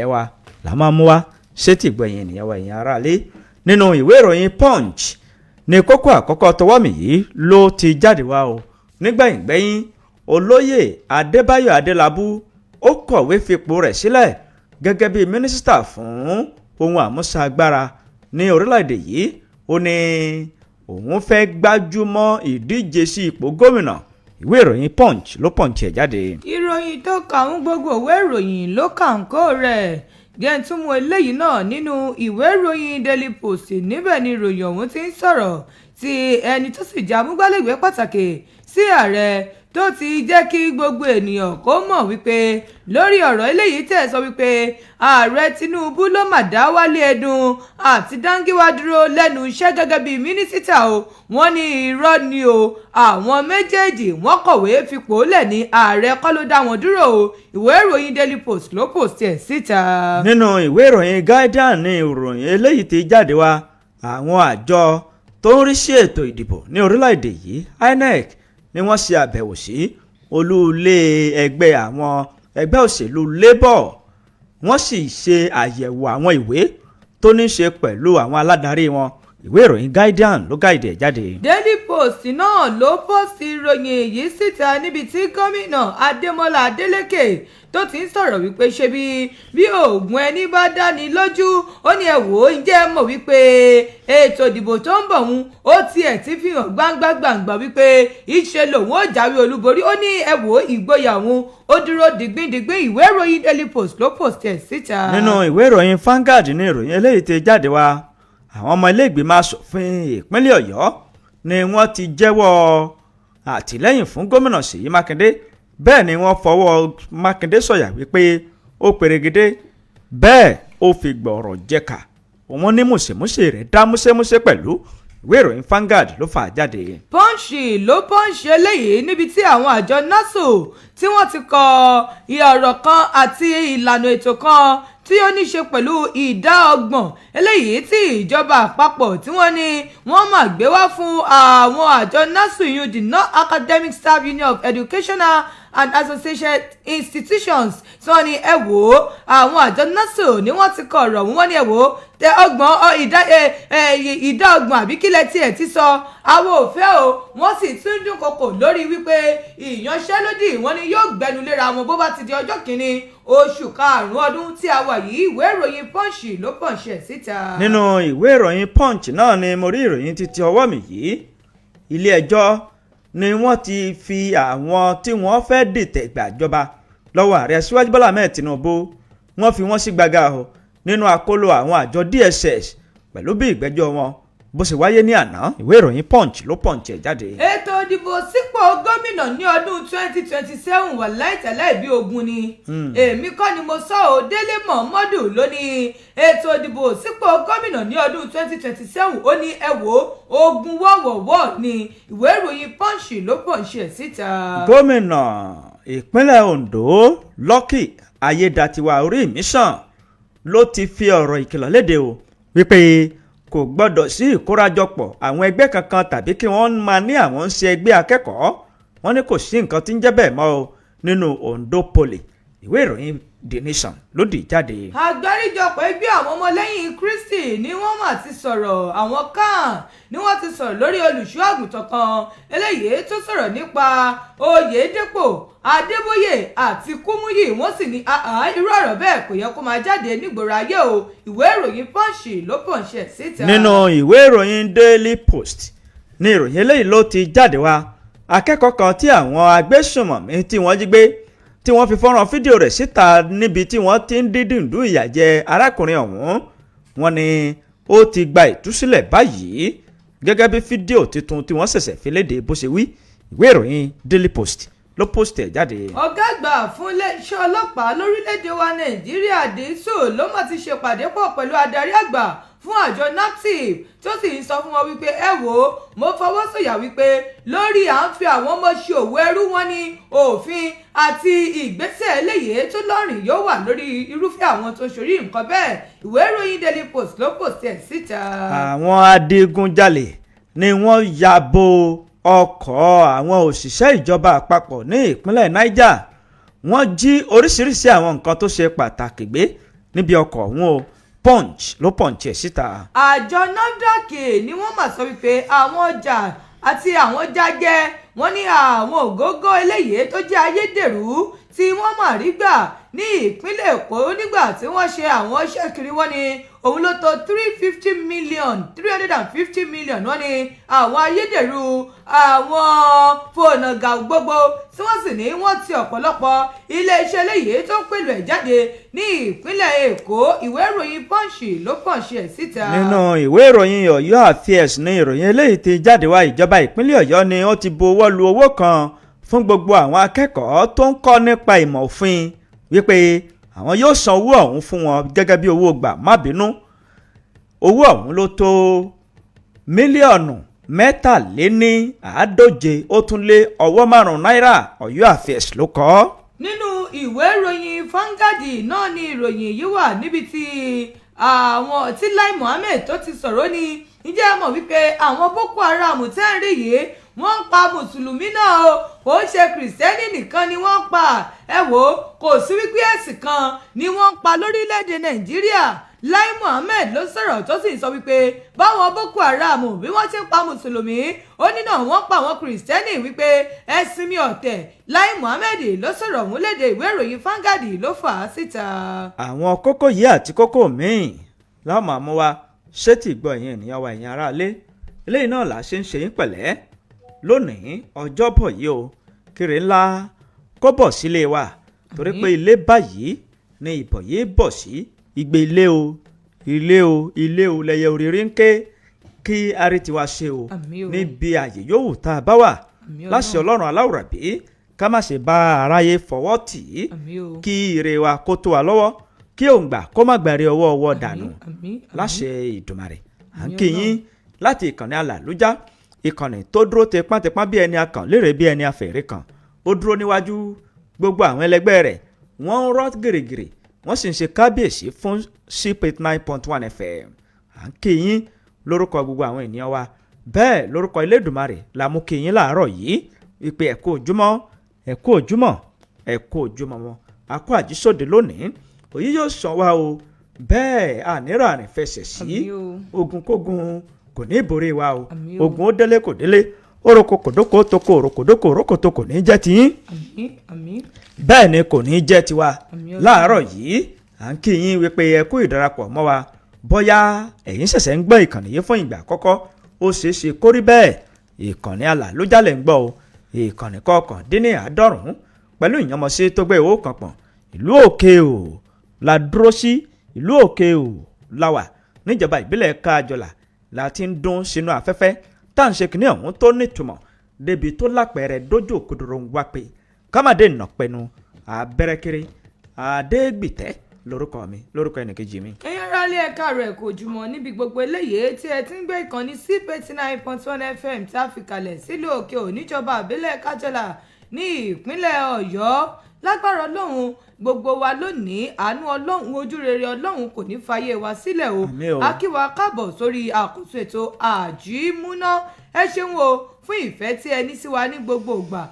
ẹwà là máa mú wá sétí gbẹ̀yìn ènìyàn wa èèyàn aráalé nínú ìwé ìròyìn Punch ní kókó àkọ́kọ́ tọwọ́ mi yìí ló ti jáde wá o nígbẹ̀yìngbẹ̀yìn Olóyè Adebayo Adelabu ó kọ̀wé fipò rẹ̀ sílẹ̀ gẹ́gẹ́ bí mínísítà fún ohun àmúsagbára ní orílẹ̀-èdè yìí ó ní òun fẹ́ gbájúmọ́ ìdíje sí ipò gómìnà ìwé ìròyìn Punch ló Punch ẹ̀ jáde. ìròyìn tó kà ń gbogbo ìwé ìròyìn ló kà ń kó rẹ̀ jẹ́ ń tún mú eléyìí náà nínú ìwé ìròyìn Daily Post níbẹ̀ ni ìròyìn ọ̀hún ti ń sọ̀rọ̀ tí ẹni tó sì jẹ́ amúgbálẹ́gbẹ̀ẹ́ pàtàkì sí ààrẹ tó ti jẹ́ kí gbogbo ènìyàn kó mọ̀ wípé lórí ọ̀rọ̀ eléyìí tẹ̀ sọ wípé ààrẹ Tinubu ló mà dá Wálé Ẹdùn àti Dáńgíwá dúró lẹ́nu iṣẹ́ gẹ́gẹ́ bíi mínísítà o wọ́n ní irọ́ ni o àwọn méjèèjì wọ́n kọ̀wé fipò lẹ̀ ní ààrẹ kọ́ ló dá wọn dúró o ìwé ìròyìn Daily Post ló post ẹ̀ síta. nínú ìwé ìròyìn Guardian ní ìròyìn eléyìí ti jáde wá àwọn àjọ tó ń rí sí ètò ìdìbò ní orílẹ̀-èdè yìí INEC ni wọ́n ṣe àbẹ̀wò sí olú-ilé ẹgbẹ́ òṣèlú Labour wọ́n sì ṣe àyẹ̀wò àwọn ìwé tó ní ṣe pẹ̀lú àwọn aládarí wọn ìwé ìròyìn Guardian ló gáìdì ẹ̀ jáde. Daily Post náà ló post ìròyìn èyí síta níbi tí gómìnà Adémọ́lá Adélékè tó ti ń sọ̀rọ̀ wípé ṣe bí oògùn ẹni bá dáni lójú ó ní ẹ wò ó ǹjẹ́ ẹ mọ̀ wípé ètò ìdìbò tó ń bọ̀ ń ó tiẹ̀ ti fi hàn gbangba wípé ìṣe lòun ó jáwé olúborí ó ní ẹ wò ó ìgboyà òun ó dúró dìgbìndìgbìn ìwé ìròyìn Daily Post ló post ẹ̀ síta. nínú ìwé ìròyìn Vanguard ní ìròyìn eléyìí ti jáde wá àwọn ọmọ ilé ìgbìmọ̀ asòfin ìpínlẹ̀ Ọ̀yọ́ ni wọ́n ti jẹ́wọ́ àtìlẹ́yìn fún gómìnà Ṣèyí Mákindé bẹ́ẹ̀ ni wọ́n fọwọ́ Mákindé sọ̀yà wípé ó perégedé bẹ́ẹ̀ ó fi gbọ̀rọ̀ jẹ́ka òun ní mùsèmùsè rẹ̀ dá músẹ́músẹ́ pẹ̀lú ìwé ìròyìn Vanguard ló fà á jáde. Punch ló Punch eléyìí níbi tí àwọn àjọ NASU tí wọ́n ti kọ ọ̀rọ̀ kan àti ìlànà ètò kan tí ó ní ṣe pẹ̀lú ìdá 30 eléyìí tí ìjọba àpapọ̀ tí wọ́n ní wọ́n máa gbé wá fún àwọn àjọ NASU yìí the Non-Academic Staff Union of Educational and Associated Institutions tí wọ́n ní ẹ wò ó àwọn àjọ NASU ni wọ́n ti kọ ọ̀rọ̀ wọ́n ní ẹ wò ó tẹ ìdá 30 àbí kílẹ̀ tiẹ̀ ti sọ àwọn òfẹ́ o wọ́n sì tún dúnkokò lórí wípé ìyanṣẹ́lódì wọ́n ní yóò gbẹnu léra wọn bó bá ti di ọjọ́ kìíní oṣù karùn-ún ọdún tí a wà yìí ìwé ìròyìn Punch ló Punch ẹ̀ síta. nínú ìwé ìròyìn Punch náà ni mo rí ìròyìn títí ọwọ́ mi yìí ilé ẹjọ́ ni wọ́n ti fi àwọn tí wọ́n fẹ́ dìtẹ̀ gbàjọba lọ́wọ́ ààrẹ Aṣíwájú Bọ́lá Ahmed Tinubu wọ́n fi wọ́n sí gbàgà o nínú àkóló àwọn àjọ DSS pẹ̀lú bí ìgbẹ́jọ́ wọn bó ṣe wáyé ní àná ìwé ìròyìn Punch ló Punch ẹ̀ jáde. ètò ìdìbò sípò gómìnà ní ọdún 2027 wà láìtẹ̀lẹ́ ìbí ogun ni èmi kọ́ ni mo sọ ọ́ Délé Mọ̀mọ́dù ló ní ètò ìdìbò sípò gómìnà ní ọdún 2027 ó ní ẹ wò ogun wọ́wọ́wọ́ ni ìwé ìròyìn Punch ló Punch ẹ̀ síta. gómìnà ìpínlẹ̀ Ondo Lucky Ayédatiwa orí mi sàn ló ti fi ọ̀rọ̀ ìkìlọ̀ léde o wípé kò gbọ́dọ̀ sí ìkórajọpọ̀ àwọn ẹgbẹ́ kankan tàbí kí wọ́n máa ní àwọn ń ṣe ẹgbẹ́ akẹ́kọ̀ọ́ wọ́n ní kò sí nǹkan tí ń jẹ́ bẹ́ẹ̀ mọ́ o nínú Ondo Poly ìwé ìròyìn The Nation ló dì jáde. àgbáríjọpọ̀ ẹgbẹ́ àwọn ọmọlẹ́yìn Kristi ni wọ́n mà ti sọ̀rọ̀ àwọn kan ni wọ́n ti sọ̀rọ̀ lórí olùṣọ́ àgùntàn kan eléyìí tó sọ̀rọ̀ nípa Oyèdépò Adébóyè àti Kúmúyì wọ́n sì ní irú ọ̀rọ̀ bẹ́ẹ̀ kò yẹ kó máa jáde nígboro ayé o ìwé ìròyìn Punch ló Punch ẹ̀ síta. nínú ìwé ìròyìn Daily Post ní ìròyìn eléyìí ló ti jáde wá akẹ́kọ̀ọ́ kan tí àwọn agbésùnmọ̀mí tí wọ́n jí gbé tí wọ́n fi fọ́nrán fídíò rẹ̀ síta níbi tí wọ́n ti ń dídùndú ìyà jẹ arákùnrin ọ̀hún wọ́n ní ó ti gba ìtúsílẹ̀ báyìí gẹ́gẹ́ bí fídíò tuntun tí wọ́n ṣẹ̀ṣẹ̀ fi léde bó ṣe wí ìwé ìròyìn Daily Post ló post ẹ̀ jáde. ọ̀gá àgbà fún iléeṣẹ́ ọlọ́pàá lórílẹ̀‐èdè wa Nàìjíríà Dísù ló mà ti ṣèpàdé pọ̀ pẹ̀lú adarí àgbà fún àjọ NAPTIP tó sì ń sọ fún wọn wípé ẹ wò ó mo fọwọ́ sọ̀yà wípé lórí à ń fi àwọn ọmọ ṣe òwò ẹrú wọn ní òfin àti ìgbésẹ̀ eléyìí tó lọ́rìn yóò wà lórí irúfẹ́ àwọn tó ṣorí nǹkan bẹ́ẹ̀ ìwé ìròyìn Daily Post ló post ẹ̀ síta. àwọn adigunjalè ni wọ́n ya bo ọkọ̀ àwọn òṣìṣẹ́ ìjọba àpapọ̀ ní ìpínlẹ̀ Niger wọ́n jí oríṣiríṣi àwọn nǹkan tó ṣe pàtàkì gbé níbi ọkọ̀ ọ̀hún o punch ló punch ẹ̀ síta. àjọ NAFDAC ni wọ́n mà sọ wípé àwọn ọjà àti àwọn jágẹ wọ́n ní àwọn ògógó eléyìí tó jẹ́ ayédèrú tí wọ́n mà rí gbà ní ìpínlẹ̀ Èkó nígbà tí wọ́n ṣe àwọn iṣẹ́ kiri wọ́n ní òun ló tó 350 million wọ́n ní àwọn ayédèrú àwọn fònàgà gbogbo tí wọ́n sì ní wọ́n ti ọ̀pọ̀lọpọ̀ iléeṣẹ́ eléyìí tó ń pèlú ẹ̀ jáde ní ìpínlẹ̀ Èkó. ìwé ìròyìn Punch ló Punch ẹ̀ síta. nínú ìwé ìròyìn Ọ̀yọ́ Affairs ní ìròyìn eléyìí ti jáde wá ìjọba ìpínlẹ̀ Ọ̀yọ́ ni ó ti buwọ́ lu owó kan fún gbogbo àwọn akẹ́kọ̀ọ́ tó ń kọ́ nípa ìmọ̀ òfin wípé àwọn yóò san owó ọ̀hún fún wọn gẹ́gẹ́ bí owó gbà má bínú. owó ọ̀hún ló tó mílíọ̀nù 147 ó tún lé ọwọ́ 5 náírà. Ọ̀yọ́ Affairs ló kọ. nínú ìwé ìròyìn Vanguard náà ni ìròyìn yìí wà níbi tí àwọn tí Lai Mohammed tó ti sọ̀rọ̀ ni ǹjẹ́ ẹ mọ̀ wípé àwọn Boko Haram tẹ́ ń rí yìí wọ́n ń pa mùsùlùmí náà o kò ń ṣe kìrìsìtẹ́nì nìkan ni wọ́n ń pa ẹ wò ó kò sí wípé ẹ̀sìn kan ni wọ́n ń pa lórílẹ̀‐èdè Nàìjíríà. Lai Mohammed ló sọ̀rọ̀ tó sì sọ wípé báwọn Boko Haram bí wọ́n ti ń pa mùsùlùmí ó ní náà wọ́n pa àwọn kìrìsìtẹ́nì wípé ẹ̀sìn mi ọ̀tẹ̀. Lai Mohammed ló sọ̀rọ̀ ọ̀hún lédè ìwé ìròyìn Vanguard ló fà á síta. àwọn kókó yìí àti kókó míì láwọn àmú wa ṣètì gbọ́ ẹ̀yin ènìyàn wa ẹ̀yin aráalé eléyìí náà là á ṣe ń ṣe yín pẹ̀lẹ́ lónìí ọjọ́bọ̀ yìí o kiri ńlá kó bọ̀ sílé wa torí pé ilé báyìí ni ìbọ̀ yìí bọ̀ sí igbe ilé o lẹyẹ òrìrì ń ké kí arí tiwa ṣe o níbi àyè yòówù tá a bá wà láṣẹ Ọlọ́run aláwùrábí ká má ṣe bá aráyé fọwọ́ tì í kí ire wa kó tó wa lọ́wọ́ kí òǹgbà kó má gbàrí ọwọ́ dànù láṣẹ Ìdùmarè. à ń kí yín láti ìkànnì Alàlújá ìkànnì tó dúró tepántepá bí ẹni akàn lérè bí ẹni afẹ̀rẹ̀ kan ó dúró níwájú gbogbo àwọn ẹlẹgbẹ́ rẹ̀ wọ́n ń rọ́ gìrìgìrì wọ́n sì ń ṣe kábíyèsí fún 89.1 FM. à ń kí yín lórúkọ gbogbo àwọn ènìyàn wa bẹ́ẹ̀ lórúkọ Elédùmarè la mú kí yín láàárọ̀ yìí wípé ẹ kú ojúmọ́ wọn a kú àjísòde lónìí òyì yóò sàn wá o bẹ́ẹ̀ ànírà rìn fẹsẹ̀ sí ogunkógun kò ní ìborí wa o ogun ó délé kò délé oroko kòdókò toko orokodoko orokoto kò ní jẹ́ tiyín bẹ́ẹ̀ ni kò ní jẹ́ tiwa láàárọ̀ yìí à ń kí yín wípé ẹ kú ìdarapọ̀ mọ́ wa bóyá ẹ̀yin ṣẹ̀ṣẹ̀ ń gbọ́ ìkànnì yìí fún ìgbà àkọ́kọ́ ó ṣeé ṣe kó rí bẹ́ẹ̀ ìkànnì Alàlújá lẹ̀ ń gbọ́ o ìkànnì 99 pẹ̀lú ìyànmọ́sí tó gbé owó kan pọ̀n ìlú òkè o la dúró sí ìlú òkè o la wà níjọba ìbílẹ̀ Kájọlà la ti ń dún sínú afẹ́fẹ́ tá à ń ṣe kìíní ọ̀hún tó nítumọ̀ débi tó lápẹẹrẹ dójú òkodoro ń wá pé kámádé ìnàpẹ̀nu abẹ́rẹ́kiri adégbìtẹ́ lórúkọ mi lórúkọ ẹnìkejì mi. ẹ̀yin ará ilé ẹ̀ka rẹ̀ kò jùmọ̀ níbi gbogbo eléyìí tí ẹ ti ń gbé ìkànnì CP89.1 FM tá a fi kalẹ̀ sílùú òkè ò níjọba àbílẹ̀ Kájọlà ní ìpínlẹ̀ Ọ̀yọ́ lágbára Ọlọ́run gbogbo wa lónìí àánú Ọlọ́run ojú rere Ọlọ́run kò ní fàyè wa sílẹ̀ o a kí wa káàbọ̀ sórí àkóso ètò àjímúná ẹ ṣeun o fún ìfẹ́ tí ẹ ní sí wa ní gbogbo ìgbà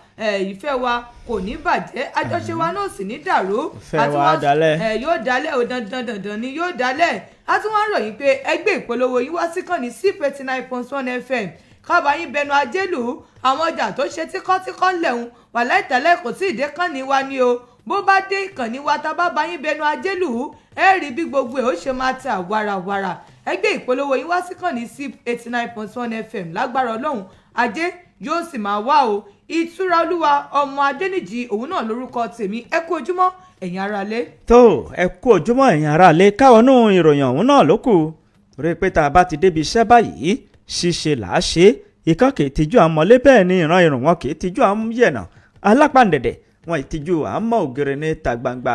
ìfẹ́ wa kò ní bàjẹ́ àjọṣe wa náà sì ní dàrú ìfẹ́ wa dalẹ̀ yóò dalẹ̀ o dandan ni yóò dalẹ̀ a tún wá ń ròyìn pé ẹgbẹ́ ìpolówó yín wá sí kàn ní CP89.1 FM kábàáyín bẹnu ajélù àwọn ọjà tó ṣe tíkọ́tíkọ́ ńlẹ̀hún wà láìtẹ́lẹ̀ kò tí ì dé kàn ní wa ni o bó bá dé ìkànnì wa tá a bá báyín bẹnu ajélù ẹ rí bí gbogbo ẹ̀ ó ṣe máa ta wàràwàrà ẹgbẹ́ ìpolówó yín wá sí kàn ní CP89.1 FM lágbára Ọlọ́run ajé yóò sì máa wá o ìtura olúwa ọmọ adẹ́nìjì òun náà lórúkọ tèmi ẹ kú ojúmọ́ ẹ̀yin aráalé. tó ẹ kú ojúmọ́ ẹ̀yin aráalé káwọn nù ìròyìn ọ̀hún náà ló kù torí pé tá a bá ti débi iṣẹ́ báyìí ṣíṣe là á ṣe ìkan kì í tijú àmọ́lé bẹ́ẹ̀ ni ìran irun wọn kì í tijú àmúyẹ̀nà alápàǹdẹ̀dẹ̀ wọn ìtijú àmọ́ ògèrè níta gbangba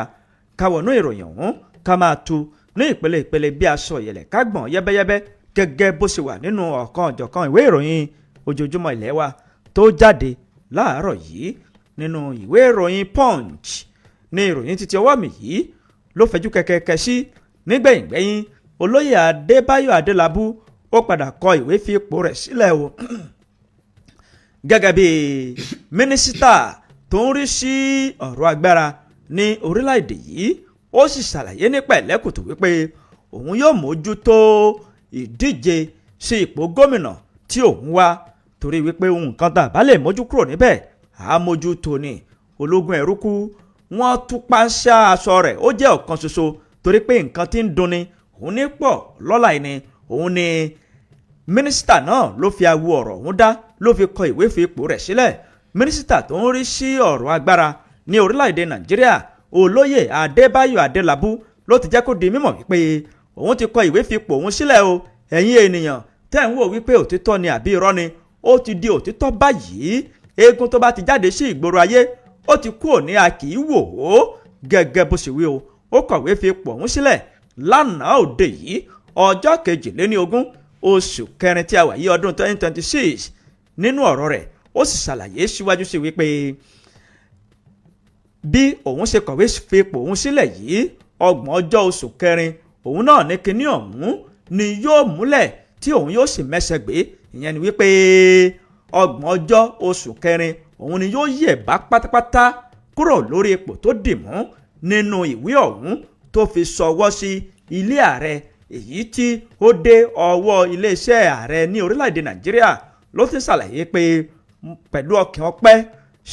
káwọnú ìròyìn ọ̀hún ká máa tu ní ìpele bí aṣọ ìyẹ̀lẹ̀ ká gbọ̀n yẹ́bẹ́yẹ́bẹ́ gẹ́gẹ́ bó ṣe wà nínú ọ̀kan ọ̀jọ̀kan ìwé ìròyìn ojoojúmọ́ ilé wa tó jáde láàárọ̀ yìí nínú ìwé ìròyìn Punch ní ìròyìn títí ọwọ́ mi yìí ló fẹjú kẹ̀kẹ́ sí nígbẹ̀yìngbẹ̀yìn olóyè Adébayo Adelabu ó padà kọ ìwé fi ipò rẹ̀ sílẹ̀ o gẹ́gẹ́ bí mínísítà tó ń rí sí ọ̀rọ̀ agbára ní orílẹ̀-èdè yìí ó sì ṣàlàyé ní pẹ̀lẹ́kùtù wípé òun yóò mójútó ìdíje sí ipò gómìnà tí òun wá torí wípé nǹkan tá a bá lè mójú kúrò níbẹ̀ á mójútó ni. ológun ẹ̀rú kú wọ́n tú páńṣá aṣọ rẹ̀ ó jẹ́ ọ̀kan ṣoṣo torí pé nǹkan tí ń dunni òun ní pọ̀ lọ́la ẹni òun ni mínísítà náà ló fi awo ọ̀rọ̀ òun dá ló fi kọ ìwé fi ipò rẹ̀ sílẹ̀. mínísítà tó ń rí sí ọ̀rọ̀ agbára ní orílẹ̀-èdè nàìjíríà Oloye Adebayo Adelabu ló ti jẹ́ kó di mímọ̀ wípé òun ti kọ ìwé fi ipò òun sílẹ̀ o. ẹ̀yin ènìyàn tẹ́ ń wò wípé òtítọ́ ni àbí irọ́ ni ó ti di òtítọ́ báyìí. eégún tó bá ti jáde sí ìgboro ayé ó ti kú òní a kì í wò ó gẹ́gẹ́ bó ṣe wí o. ó kọ̀wé fi ipò òun sílẹ̀ lánàá òde yìí ọjọ́ 22 oṣù kẹrin tí a wà yí ọdún 2026. nínú ọ̀rọ̀ rẹ̀ ó sì ṣàlàyé síwájú sí wípé bí òun ṣe kọ̀wé fi ipò òun sílẹ̀ yìí 30 oṣù kẹrin òun náà ní kinní ọ̀hún ni yóò múlẹ̀ tí òun yóò sì mẹ́sẹ̀ gbé. ìyẹn ni wípé 30 oṣù kẹrin òun ni yóò yẹ̀bá pátápátá kúrò lórí ipò tó dì mú nínú ìwé ọ̀hún tó fi ṣọwọ́ sí ilé ààrẹ èyí tí ó dé ọwọ́ iléeṣẹ́ ààrẹ ní orílẹ̀-èdè nàìjíríà. ló ti ṣàlàyé pé pẹ̀lú ọkàn ọpẹ́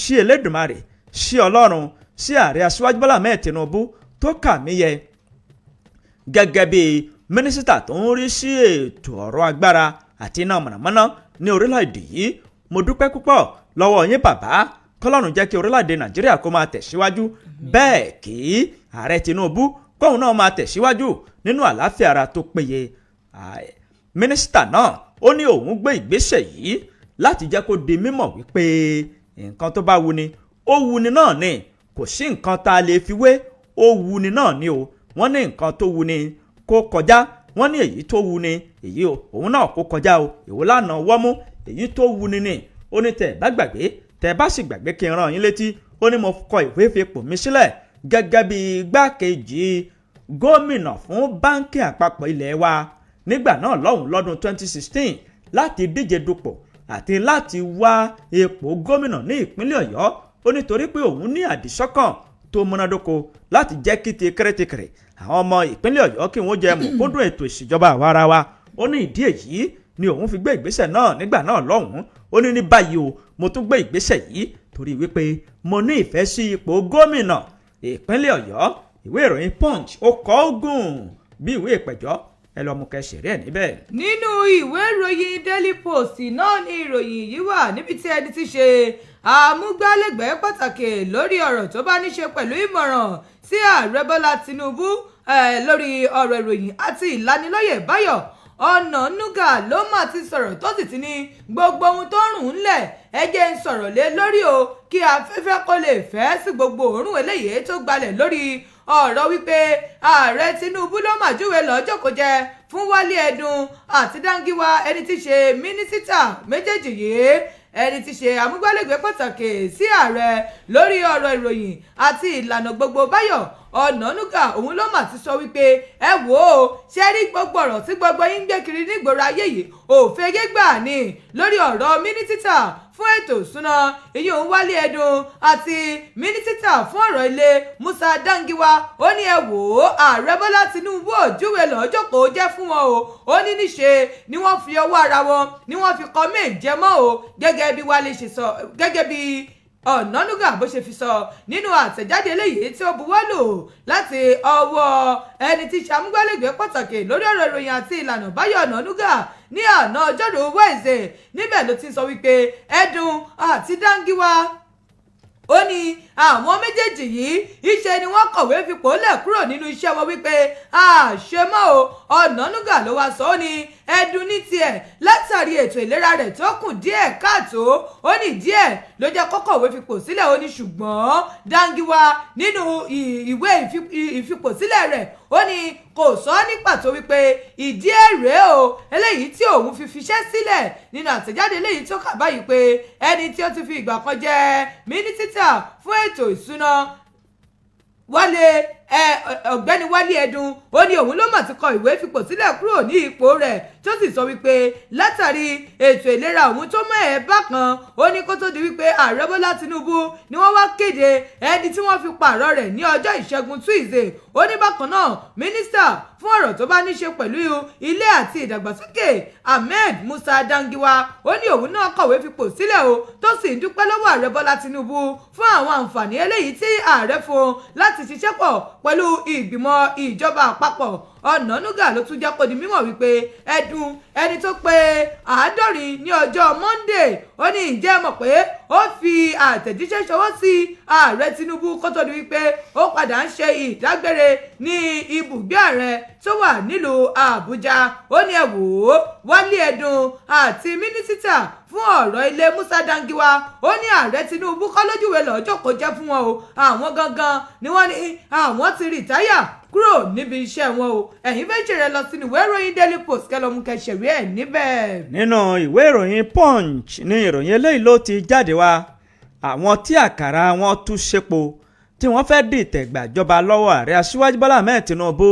sí Elédùmarè sí ọlọ́run sí ààrẹ aṣíwájú Bọ́lá Ahmed Tinubu tó kà mí yẹ gẹ́gẹ́ bí mínísítà tó ń rí sí ètò ọ̀rọ̀ agbára àti iná mọ̀nàmọ́ná ní orílẹ̀-èdè yìí. mo dúpẹ́ púpọ̀ lọ́wọ́ yín bàbá kọ́lọ́run jẹ́ kí orílẹ̀-èdè nàìjíríà kó máa tẹ̀síwájú bẹ́ẹ̀ kí ààrẹ Tinubu kóun náà máa tẹ̀síwájú nínú àlàáfíà ara tó péye. mínísítà náà ó ní òun gbé ìgbésẹ̀ yìí láti jẹ́ kó di mímọ̀ wípé nǹkan tó bá wuni ó wuni náà ni kò sí nǹkan tá a lè fi wé ó wuni náà ni o. wọ́n ní nǹkan tó wuni kó kọjá wọ́n ní èyí tó wuni èyí òun náà kó kọjá o èwo lánà wọ́mú èyí tó wuni ni. ó ní tẹ́ bá gbàgbé tẹ́ bá sì gbàgbé kí n rán yín létí ó ní mo kọ ìwé fi ipò mi sílẹ̀ gẹ́gẹ́ bí igbákejì gómìnà fún báńkì àpapọ̀ ilé wa nígbà náà lọ́dún 2016 láti díje dupò àti láti wá ipò gómìnà ní ìpínlẹ̀ ọ̀yọ́. ó nítorí pé òun ní àdìsọ́kàn tó múnádóko láti jẹ́ kí ti kéré-tìkèrè àwọn ọmọ ìpínlẹ̀ ọ̀yọ́ kí wọ́n jẹ mọ̀kúndùn ètò ìṣèjọba àwarawa. ó ní ìdí èyí ni òun fi gbé ìgbésẹ̀ náà nígbà náà lọ́hùn-ún. ó ní báyìí o mo tún gbé ìgbésẹ̀ yìí torí wípé mo ní ìfẹ́ sí ipò gómìnà ìpínlẹ̀ ọ̀yọ́. ìwé ìròyìn Punch ó kọ gùn bí ìwé ìpẹ̀jọ́ ẹ lọ mú kẹsìrì ẹ níbẹ̀. nínú ìwé ìròyìn Daily Post náà ni ìròyìn yìí wà níbi tí ẹni tí ṣe amúgbálẹ́gbẹ̀ẹ́ pàtàkì lórí ọ̀rọ̀ tó bá ní ṣe pẹ̀lú ìmọ̀ràn sí ààrẹ Bọ́lá Tinubu lórí ọ̀rọ̀ ìròyìn àti ìlanilọ́yẹ̀ Báyọ̀ Ọ̀nànúgà ló mà ti sọ̀rọ̀ tó sì ti ní gbogbo ohun tó rùn ún lẹ̀ ẹ jẹ́ ń sọ̀rọ̀ lé lórí o kí afẹ́fẹ́ kó lè fẹ́ sí gbogbo òórùn eléyìí tó gbalẹ̀ lórí ọ̀rọ̀ wípé ààrẹ Tinubu ló mà júwe lọ́jọ́ kó jẹ fún Wálé Ẹdùn àti Dáńgíwá ẹni tí ṣe mínísítà méjèèjì yìí ẹni tí ṣe amúgbálẹ́gbẹ̀ẹ́ pàtàkì sí ààrẹ lórí ọ̀rọ̀ ìròyìn àti ìlànà gbogbo Báyọ̀ Ọ̀nànúgà òun ló mà ti sọ wípé ẹ wò ó ṣe rí gbogbo ọ̀rọ̀ tí gbogbo yín ń gbé kiri nígboro ayé yìí òfegè gbà ní lórí ọ̀rọ̀ mínísítà fún ètò ìsúná èyí òun Wálé Ẹdùn àti mínísítà fún ọ̀rọ̀ ilé Musa Dáńgíwá ó ní ẹ wò ó ààrẹ Bọ́lá Tinubu òjúwe lọ́jọ́ kò jẹ́ fún wọn o ó ní níṣe ni wọ́n fi ọwọ́ ara wọn ni wọ́n fi kọ́ méje mọ́ o gẹ́gẹ́ bí Wálé ṣe sọ gẹ́gẹ́ bí Ọ̀nànúgà bó ṣe fi sọ nínú àtẹ̀jáde eléyìí tí ó buwọ́ lò láti ọwọ́ ẹni tí ṣe amúgbálẹ́gbẹ̀ẹ́ pàtàkì lórí ọ̀rọ̀ ìròyìn àti ìlànà Báyọ̀ Ọ̀nànúgà ní àná ọjọ́rú Wednesday níbẹ̀ ló ti ń sọ wípé Ẹdùn àti Dáńgíwá ó ní àwọn méjèèjì yìí iṣẹ́ ni wọ́n kọ̀wé fipò lẹ̀ kúrò nínú iṣẹ́ wọn wípé àṣemọ́ o Ọ̀nànúgà ló wá sọ ó ní Ẹdùn ní tiẹ̀ látàrí ètò ìlera rẹ̀ tó kù díẹ̀ káàtó ó ní díẹ̀ ló jẹ́ kó kọ̀wé fipò sílẹ̀ ó ní ṣùgbọ́n Dáńgíwá nínú ìwé ìfipòsílẹ̀ rẹ̀ ó ní kò sọ ní pàtó wípé ìdí èrè o eléyìí tí òun fi fiṣẹ́ sílẹ̀ nínú àtẹ̀jáde eléyìí tó kà báyìí pé ẹni tí ó ti fi ìgbà kan jẹ́ mínísítà fún ètò ìsúná Wálé ọ̀gbẹ́ni Wálé Ẹdùn ó ní òun ló mà ti kọ ìwé fipò sílẹ̀ kúrò ní ipò rẹ̀ tó sì sọ wípé látàrí ètò ìlera òun tó mẹ́ẹ̀ bákan ó ní kó tó di wípé ààrẹ Bọ́lá Tinubu ni wọ́n wá kéde ẹni tí wọ́n fi pààrọ̀ rẹ̀ ní ọjọ́ ìṣẹ́gun Tuesday ó ní bákan náà mínísítà fún ọ̀rọ̀ tó bá ní ṣe pẹ̀lú ilé àti ìdàgbàsókè Ahmed Musa Dangiwa ó ní òun náà kọ̀wé fipò sílẹ̀ o tó sì ń dúpẹ́ lọ́wọ́ ààrẹ Bọ́lá Tinubu fún àwọn àǹfààní eléyìí tí ààrẹ fún láti ṣiṣẹ́ pọ̀ pẹ̀lú ìgbìmọ̀ ìjọba àpapọ̀ Ọ̀nànúgà ló tún jẹ́ kó di mímọ̀ wípé Ẹdùn ẹni tó pé 70 ní ọjọ́ Monday ó ní ǹjẹ́ mọ̀ pé ó fi àtẹ̀jíṣẹ́ ṣọwọ́ sí ààrẹ Tinubu kó tó di wípé ó padà ń ṣe ìdágbére ní ibùgbé ààrẹ tó wà nílùú Àbújá ó ní ẹ wò ó Wálé Ẹdùn àti mínísítà fún ọ̀rọ̀ ilé Musa Dangiwa ó ní ààrẹ Tinubu kọ́ lójúwe lọ́jọ́ kó jẹ́ fún wọn o àwọn gangan ni wọ́n ní àwọn ti rìtáyà kúrò níbi iṣẹ́ wọn o ẹ̀yin méjì rẹ lọ sínú ìwé ìròyìn Daily Post kẹlọ́mú kẹsẹ̀rí ẹ̀ níbẹ̀. nínú ìwé ìròyìn Punch ní ìròyìn eléyìí ló ti jáde wá àwọn tí àkàrà wọn tú sépo tí wọ́n fẹ́ dìtẹ̀ gbàjọba lọ́wọ́ ààrẹ Aṣíwájú Bọ́lá Ahmed Tinubu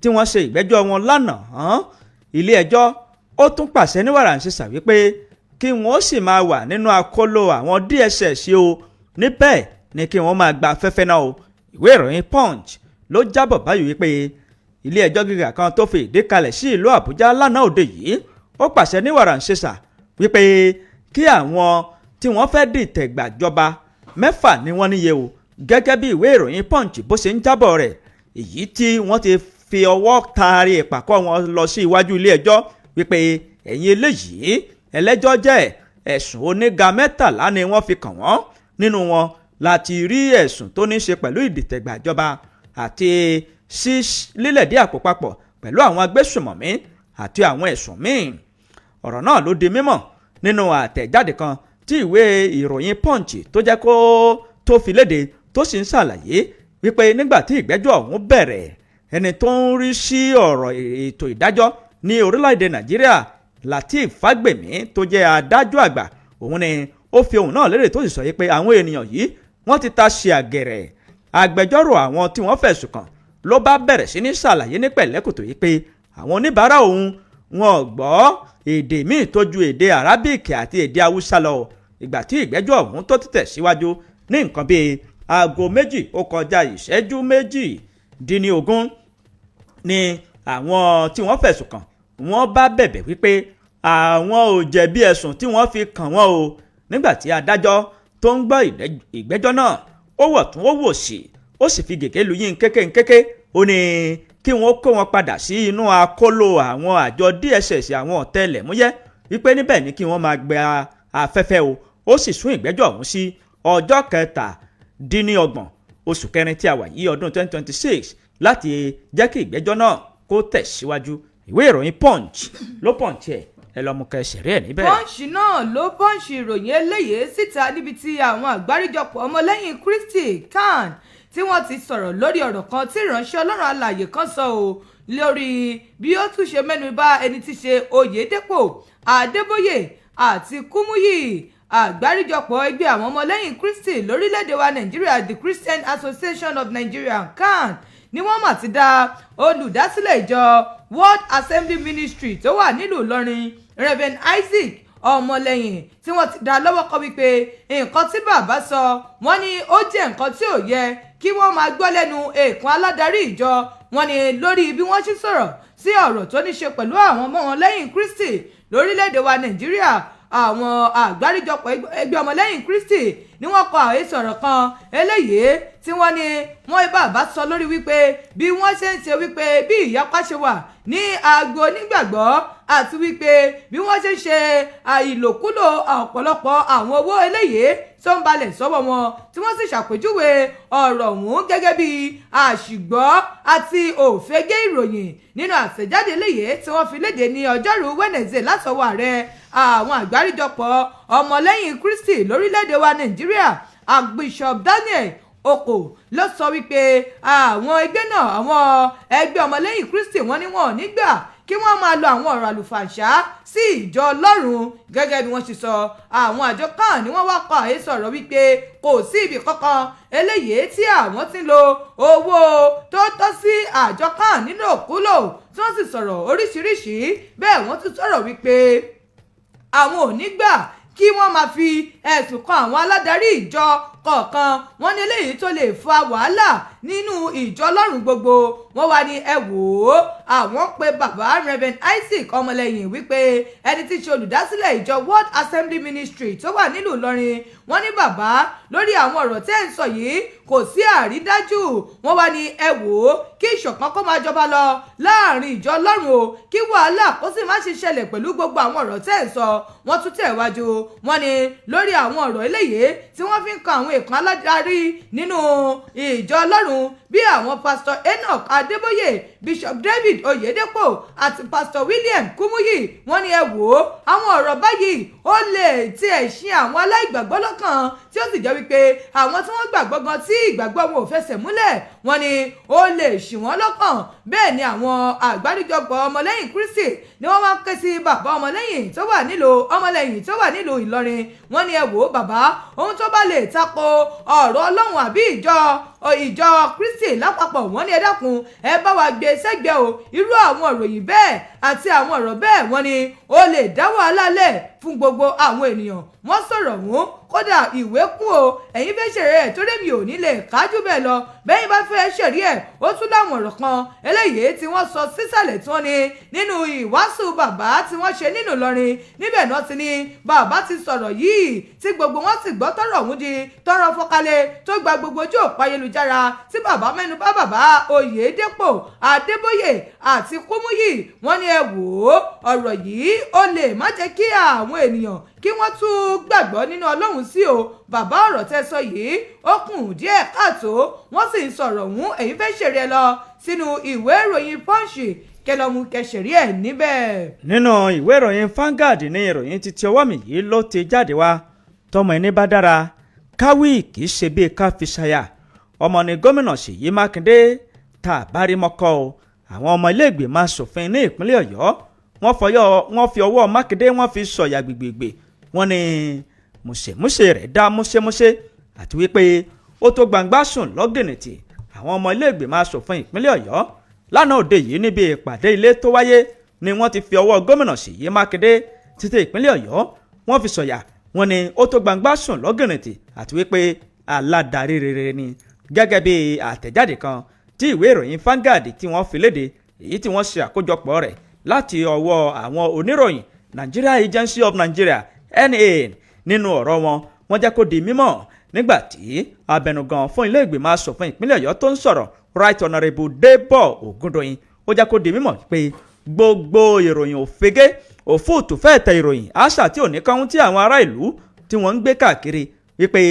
tí wọ́n ṣe ìgbẹ́jọ́ wọn lánàá ilé ẹjọ́ ó tún pàṣẹ ní wàràǹṣeṣà wípé kí wọ́n sì máa wà nínú àkóló àwọn DSS o níbẹ̀ ni kí wọ́n máa gba afẹ́fẹ́ náà o ìwé ìròyìn Punch ló jábọ̀ báyìí wípé ilé ẹjọ́ gíga kan tó fi ìdí kalẹ̀ sí ìlú Àbújá lánàá òde yìí ó pàṣẹ ní wàràǹṣeṣà wípé kí àwọn tí wọ́n fẹ́ dìtẹ̀ gbàjọba 6 ni wọ́n níye o gẹ́gẹ́ bí ìwé ìròyìn Punch bó ṣe ń jábọ̀ rẹ̀ èyí tí wọ́n ti fi ọwọ́ taari ìpàkọ́ wọn lọ sí iwájú ilé ẹjọ́ wípé ẹ̀yin eléyìí ẹlẹ́jọ́ jẹ́ ẹ̀sùn oníga 13 ni wọ́n fi kàn wọ́n nínú wọn láti rí ẹ̀sùn tó ní ṣe pẹ̀lú ìdìtẹ̀gbàjọba àti lílẹ̀dí àpò papọ̀ pẹ̀lú àwọn agbésùmọ̀mí àti àwọn ẹ̀sùn míì ọ̀rọ̀ náà ló di mímọ̀ nínú àtẹ̀jáde kan tí ìwé ìròyìn Punch tó jẹ́ kó tó fi léde tó sì ń ṣàlàyé wípé nígbà tí ìgbẹ́jọ́ ọ̀hún bẹ̀rẹ̀ ẹni tó ń rí sí ọ̀rọ̀ ètò ìdájọ́ ní orílẹ̀-èdè Nàìjíríà Lateef Fagbemi tó jẹ́ adájọ́ àgbà òun ni ó fi ohun náà lérè tó sì sọ pé àwọn ènìyàn yìí wọ́n ti ta ṣe àgẹ̀rẹ̀ agbẹjọ́rò àwọn tí wọ́n fẹ̀sùn kàn ló bá bẹ̀rẹ̀ sí ní ṣàlàyé ní pẹ̀lẹ́kùtù yìí pé àwọn oníbàárà òun wọn ò gbọ́ èdè míì tó ju èdè Arabic àti èdè Haúsá lọ ìgbà tí ìgbẹ́jọ́ ọ̀hún tó ti tẹ̀síwájú ní nǹkan bíi aago 2 ó kọjá ìṣẹ́jú 18 ni àwọn tí wọ́n fẹ̀sùn kàn wọ́n bá bẹ̀bẹ̀ wípé àwọn ò jẹ̀bi ẹ̀sùn tí wọ́n fi kàn wọ́n o nígbà tí adájọ́ tó ń gbọ́ ìgbẹ́jọ́ náà ó wọ̀ tún ó wò sí ó sì fi gègé lu yín kékéńkéké ó ní kí wọ́n kó wọn padà sí inú àkóló àwọn àjọ DSS àwọn ọ̀tẹlẹ̀múyẹ́ wípé níbẹ̀ ni kí wọ́n máa gba afẹ́fẹ́ o ó sì sún ìgbẹ́jọ́ ọ̀hún sí ọjọ́ 27 oṣù kẹrin tí a wà yìí ọdún 2026 láti jẹ́ kí ìgbẹ́jọ́ náà kó tẹ̀síwájú ìwé ìròyìn Punch ló Punch ẹ lọ́mú kẹsìrì ẹ̀ níbẹ̀. Punch náà ló Punch ìròyìn eléyìí síta níbi tí àwọn àgbáríjọpọ̀ ọmọlẹ́yìn Kristi CAN tí wọ́n ti sọ̀rọ̀ lórí ọ̀rọ̀ kan tí ìránṣẹ́ Ọlọ́run alààyè kan sọ o lórí bí ó tún ṣe mẹ́nu bà ẹni tí ṣe Oyèdépò Adébóyè àti Kúmúyì àgbáríjọpọ̀ ẹgbẹ́ àwọn ọmọlẹ́yìn Kristi lórílẹ̀‐èdè wa Nàìjíríà The Christian Association of Nigeria CAN ni wọ́n mà ti dá olùdásílẹ̀ ìjọ World Assembly Ministry tó wà nílùú Ìlọrin Reverend Isaac ọmọlẹ́yìn tí wọ́n ti dá lọ́wọ́ kọ́ wípé nǹkan tí bàbá sọ wọ́n ní ó jẹ́ nǹkan tí ò yẹ kí wọ́n máa gbọ́ lẹ́nu èèkàn aládarí ìjọ wọn ni lórí bí wọ́n ṣe sọ̀rọ̀ sí ọ̀rọ̀ tó ní ṣe pẹ̀lú àwọn ọmọ wọn lẹ́yìn Kristi lórílẹ̀‐èdè wa Nàìjíríà àwọn àgbáríjọpọ̀ ẹgbẹ́ ọmọlẹ́yìn Kristi ni wọ́n kọ àhesọ ọ̀rọ̀ kan eléyìí tí wọ́n ní wọ́n bàbá sọ lórí wípé bí wọ́n ṣe ń ṣe wípé bí ìyapa ṣe wà ní agbo onígbàgbọ́ àti wípé bí wọ́n ṣe ń ṣe ìlòkulò ọ̀pọ̀lọpọ̀ àwọn owó eléyìí tó ń balẹ̀ sọ́wọ́ wọn tí wọ́n sì ṣàpèjúwe ọ̀rọ̀ ọ̀hún gẹ́gẹ́ bí àṣìgbọ́ àti òfégé ìròyìn nínú àtẹ̀jáde eléyìí tí wọ́n fi léde ní ọjọ́rú Wednesday látọwọ́ ààrẹ àwọn àgbáríjọpọ̀ ọmọlẹ́yìn Kristi lórílẹ̀‐èdè wa Nàìjíríà Archbishop Daniel Oko ló sọ wípé àwọn ẹgbẹ́ náà àwọn ẹgbẹ́ ọmọlẹ́yìn Kristi wọ́n ní wọn ò ní gbà kí wọ́n máa lo àwọn ọ̀rọ̀ àlùfàǹṣá sí ìjọ Ọlọ́run. Gẹ́gẹ́ bí wọ́n ṣe sọ, àwọn àjọ kan ni wọ́n wá kọ àhesọ ọ̀rọ̀ wípé kò sí ibì kankan eléyìí tí àwọn ti ń lo owó tó tọ́ sí àjọ kan nínú òkúlò, tí wọ́n sì sọ̀rọ̀ oríṣiríṣi. Bẹ́ẹ̀ wọ́n tún sọ̀rọ̀ wípé àwọn ò ní gbà kí wọ́n máa fi ẹ̀sùn kan àwọn aládarí ìjọ kọ̀ọ̀kan. Wọ́n ní eléyìí tó lè fa wàhálà nínú ìjọ Ọlọ́run gbogbo. Wọ́n wá ní ẹ wò ó, àwọn pe bàbá Reverend Isaac Ọmọlẹ́yìn wípé ẹni tí í ṣe olùdásílẹ̀ ìjọ World Assembly Ministry tó wà nílùú Ìlọrin. Wọ́n ní bàbá, lórí àwọn ọ̀rọ̀ tẹ́ ń sọ yìí kò sí àrídájú. Wọ́n wá ní ẹ wò ó, kí ìṣọ̀kan kó máa jọba lọ láàrin ìjọ Ọlọ́run o, kí wàhálà kó sì má ṣe ṣẹlẹ̀ pẹ̀lú gbogbo àwọn ọ̀rọ̀ tẹ́ ń sọ. Wọ́n tún tẹ̀ wájú. Wọ́n ní lórí àwọn ọ̀rọ̀ eléyìí tí wọ́n fi ń kan àwọn èèkàn aládarí nínú ìjọ Ọlọ́run bí àwọn Pastor Enoch Adeboye, Bishop David Oyedepo àti Pastor William Kumuyi. Wọ́n ní ẹ wò ó, àwọn ọ̀rọ̀ báyìí ó lè tiẹ̀ ṣe àwọn aláìgbàgbọ́ lọ́kàn, tí ó sì jẹ́ wípé àwọn tí wọ́n gbàgbọ́ gan tí ìgbàgbọ́ wọn ò fẹsẹ̀ múlẹ̀, wọ́n ní ó lè ṣì wọ́n lọ́kàn. Bẹ́ẹ̀ ni àwọn àgbáríjọpọ̀ ọmọlẹ́yìn Kristi ni wọ́n wá ké sí bàbá ọmọlẹ́yìn tó wà nílùú Ìlọrin. Wọ́n ní ẹ wò ó bàbá, ohun tó bá lè tako ọ̀rọ̀ Ọlọ́run àbí ìjọ Kristi lápapọ̀, wọ́n ní ẹ dákun ẹ bá wa gbé sẹ́gbẹ̀ẹ́ o. Irú àwọn ìròyìn bẹ́ẹ̀ àti àwọn ọ̀rọ̀ bẹ́ẹ̀ wọ́n ní ó lè dá wàhálà lẹ̀ fún gbogbo àwọn ènìyàn. Wọ́n sọ̀rọ̀ wọn kódà ìwé kún o, ẹ̀yin fẹ́ ṣeré ẹ̀ tó rémi ò ní lè kájú bẹ́ẹ̀ lọ. Bẹ́yìn bá fẹ́ ṣẹ̀rí ẹ̀, ó tún láwọn ọ̀rọ̀ kan eléyìí tí wọ́n sọ sísàlẹ̀ tí wọ́n ní nínú ìwàásù bàbá tí wọ́n ṣe nínú Ìlọrin. Níbẹ̀ náà ti ní bàbá ti sọ̀rọ̀ yìí tí gbogbo wọn sì gbọ́ tọ́rọ̀ ọ̀hún di tọ́rọ̀ fọ́kalẹ̀ tó gba gbogbo ojú òpó ayélujára, tí bàbá mẹ́nu bà bàbá Oyedepo, Adeboye àti Kumuyi. Wọ́n ní ẹ wò ó, ọ̀rọ̀ yìí ó lè má jẹ́ kí àwọn ènìyàn kí wọ́n tún gbàgbọ́ nínú Ọlọ́run sí o. Bàbá ọ̀rọ̀ tẹ́ sọ yìí ó kùn díẹ̀ káàtó. Wọ́n sì ń sọ̀rọ̀ ọ̀hún, ẹ̀yin fẹ́ ṣeré ẹ lọ sínú ìwé ìròyìn Punch kẹlọ́mù kẹsẹ̀rí ẹ̀ níbẹ̀. nínú ìwé ìròyìn Vanguard ní ìròyìn títí ọwọ́ mi yìí ló ti jáde wá. tọmọ ẹni bá dára káwí kì í ṣe bíi ká fi ṣàyà. ọmọ ni gómìnà Ṣèyí Mákindé tá a bá rí mọ́kọ́ o. àwọn ọmọ ilé ìgbìmọ̀ asòfin ní ìpínlẹ̀ Ọ̀yọ́ wọ́n fi ọwọ́ Mákindé wọ́n fi sọ̀yà gbìgbìgbì. wọ́n ní múṣemúṣe rẹ̀ dá múṣemúṣe àti wípé ó tó gbangba sùn lọ́gìnìtì. àwọn ọmọ ilé ìgbìmọ̀ asòfin ìpínlẹ̀ Ọ̀yọ́ lánàá òde yìí níbi ìpàdé ilé tó wáyé ni wọ́n ti fi ọwọ́ gómìnà Ṣèyí Mákindé títí ìpínlẹ̀ Ọ̀yọ́ wọ́n fi sọ̀yà. wọ́n ní ó tó gbangba sùn lọ́gìnìtì àti wípé aládarí rere ni. gẹ́gẹ́ bí àtẹ̀jáde kan tí ìwé ìròyìn Vanguard tí wọ́n fi léde, èyí tí wọ́n ṣe àkójọpọ̀ rẹ̀ láti ọwọ́ àwọn oníròyìn Nigeria Agency of Nigeria NA. nínú ọ̀rọ̀ wọn, wọ́n jẹ́ kó di mímọ̀ nígbà tí abẹnugan fún ilé ìgbìmọ̀ asòfin ìpínlẹ̀ Ọ̀yọ́ tó ń sọ̀rọ̀ Right Honourable Debo Ogundoyin, ó jẹ́ kó di mímọ̀ pé gbogbo ìròyìn òfegè òfúùtù fẹ́ẹ̀ tẹ ìròyìn àṣà tí ò ní kán tí àwọn ará ìlú tí wọ́n ń gbé káàkiri wípé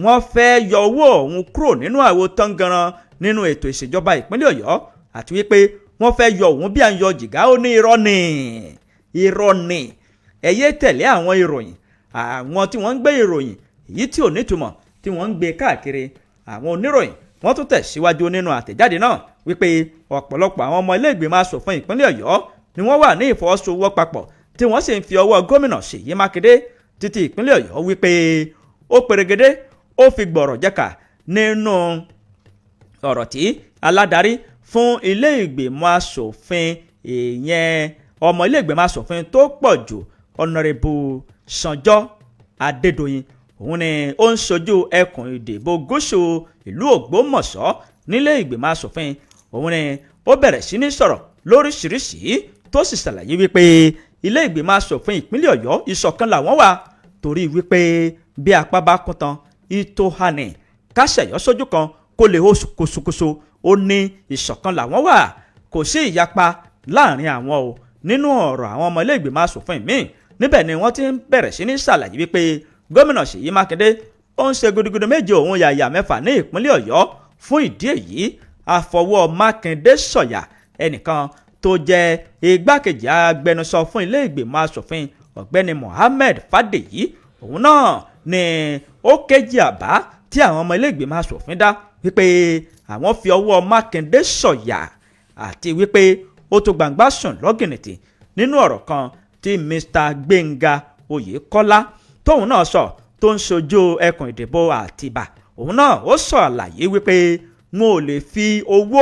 wọ́n fẹ́ yọ owó ọ̀hún kúrò nínú àwo tangaran nínú ètò ìṣèjọba ìpínlẹ̀ Ọ̀yọ́ àti wípé wọ́n fẹ́ yọ òun bí à ń yọ jìgá. ó ní irọ́ ni ẹ̀yẹ tẹ̀lé àwọn ìròyìn àwọn tí wọ́n ń gbé ìròyìn èyí tí ò nítumọ̀ tí wọ́n ń gbé káàkiri. àwọn oníròyìn wọ́n tún tẹ̀síwájú nínú àtẹ̀jáde náà wípé ọ̀pọ̀lọpọ̀ àwọn ọmọ ilé ìgbìmọ̀ asòfin ìpínlẹ̀ Ọ̀yọ́ ni wọ́n wà ní ìfọwọ́sowọ́ papọ̀ tí wọ́n sì ń fi ọwọ́ gómìnà Ṣèyí Mákindé títí ìpínlẹ̀ Ọ̀yọ́ wípé ó perégedé ó fi gbọ̀rọ̀ jẹ́ka nínú ọ̀rọ̀ tí aládarí fún ilé ìgbìmọ̀ asòfin ìyẹn ọmọ ilé ìgbìmọ̀ asòfin tó pọ̀ jù Honourable Sanjọ́ Adédoyin, òun ni ó ń ṣojú ẹkùn ìdìbò gúúsù ìlú Ògbómọ̀ṣọ́ nílé ìgbìmọ̀ asòfin. òun ni ó bẹ̀rẹ̀ sí ní sọ̀rọ̀ lóríṣiríṣi tó sì ṣàlàyé wípé ilé ìgbìmọ̀ asòfin ìpínlẹ̀ Ọ̀yọ́ ìṣọ̀kan làwọn wà torí wípé bí apá bá kún tán ìtò hànì káṣẹ̀yọ́ sójú kan kó lè hó kóṣokóṣo. ó ní ìṣọ̀kan làwọn wà, kò sí ìyapa láàrin àwọn o. nínú ọ̀rọ̀ àwọn ọmọ ilé ìgbìmọ̀ asòfin míì níbẹ̀ ni wọ́n ti ń bẹ̀rẹ̀ sí ní ṣàlàyé wípé gómìnà Ṣèyí Mákindé ó ń ṣe gudugudu méje òun yàyà mẹ́fà ní ìpínlẹ̀ Ọ̀yọ́. fún ìdí èyí àfọwọ́ Mákindé sọ̀yà ẹnìkan tó jẹ́ igbákejì agbẹnusọ fún ilé ìgbìmọ̀ asòfin ọ̀gbẹ́ni Mohammed Fadeyi, òun náà ni ó kéjì àbá tí àwọn ọmọ ilé ìgbìmọ̀ asòfin dá wípé àwọn fi ọwọ́ Mákindé sọ̀yà àti wípé ó tó gbangba sùn lọ́gìnìtì nínú ọ̀rọ̀ kan tí Mr. Gbénga Oyèkọ́lá tóun náà sọ tó ń ṣojú ẹkùn ìdìbò Àtìbà. Òun náà ó sọ àlàyé wípé wọn ò lè fi owó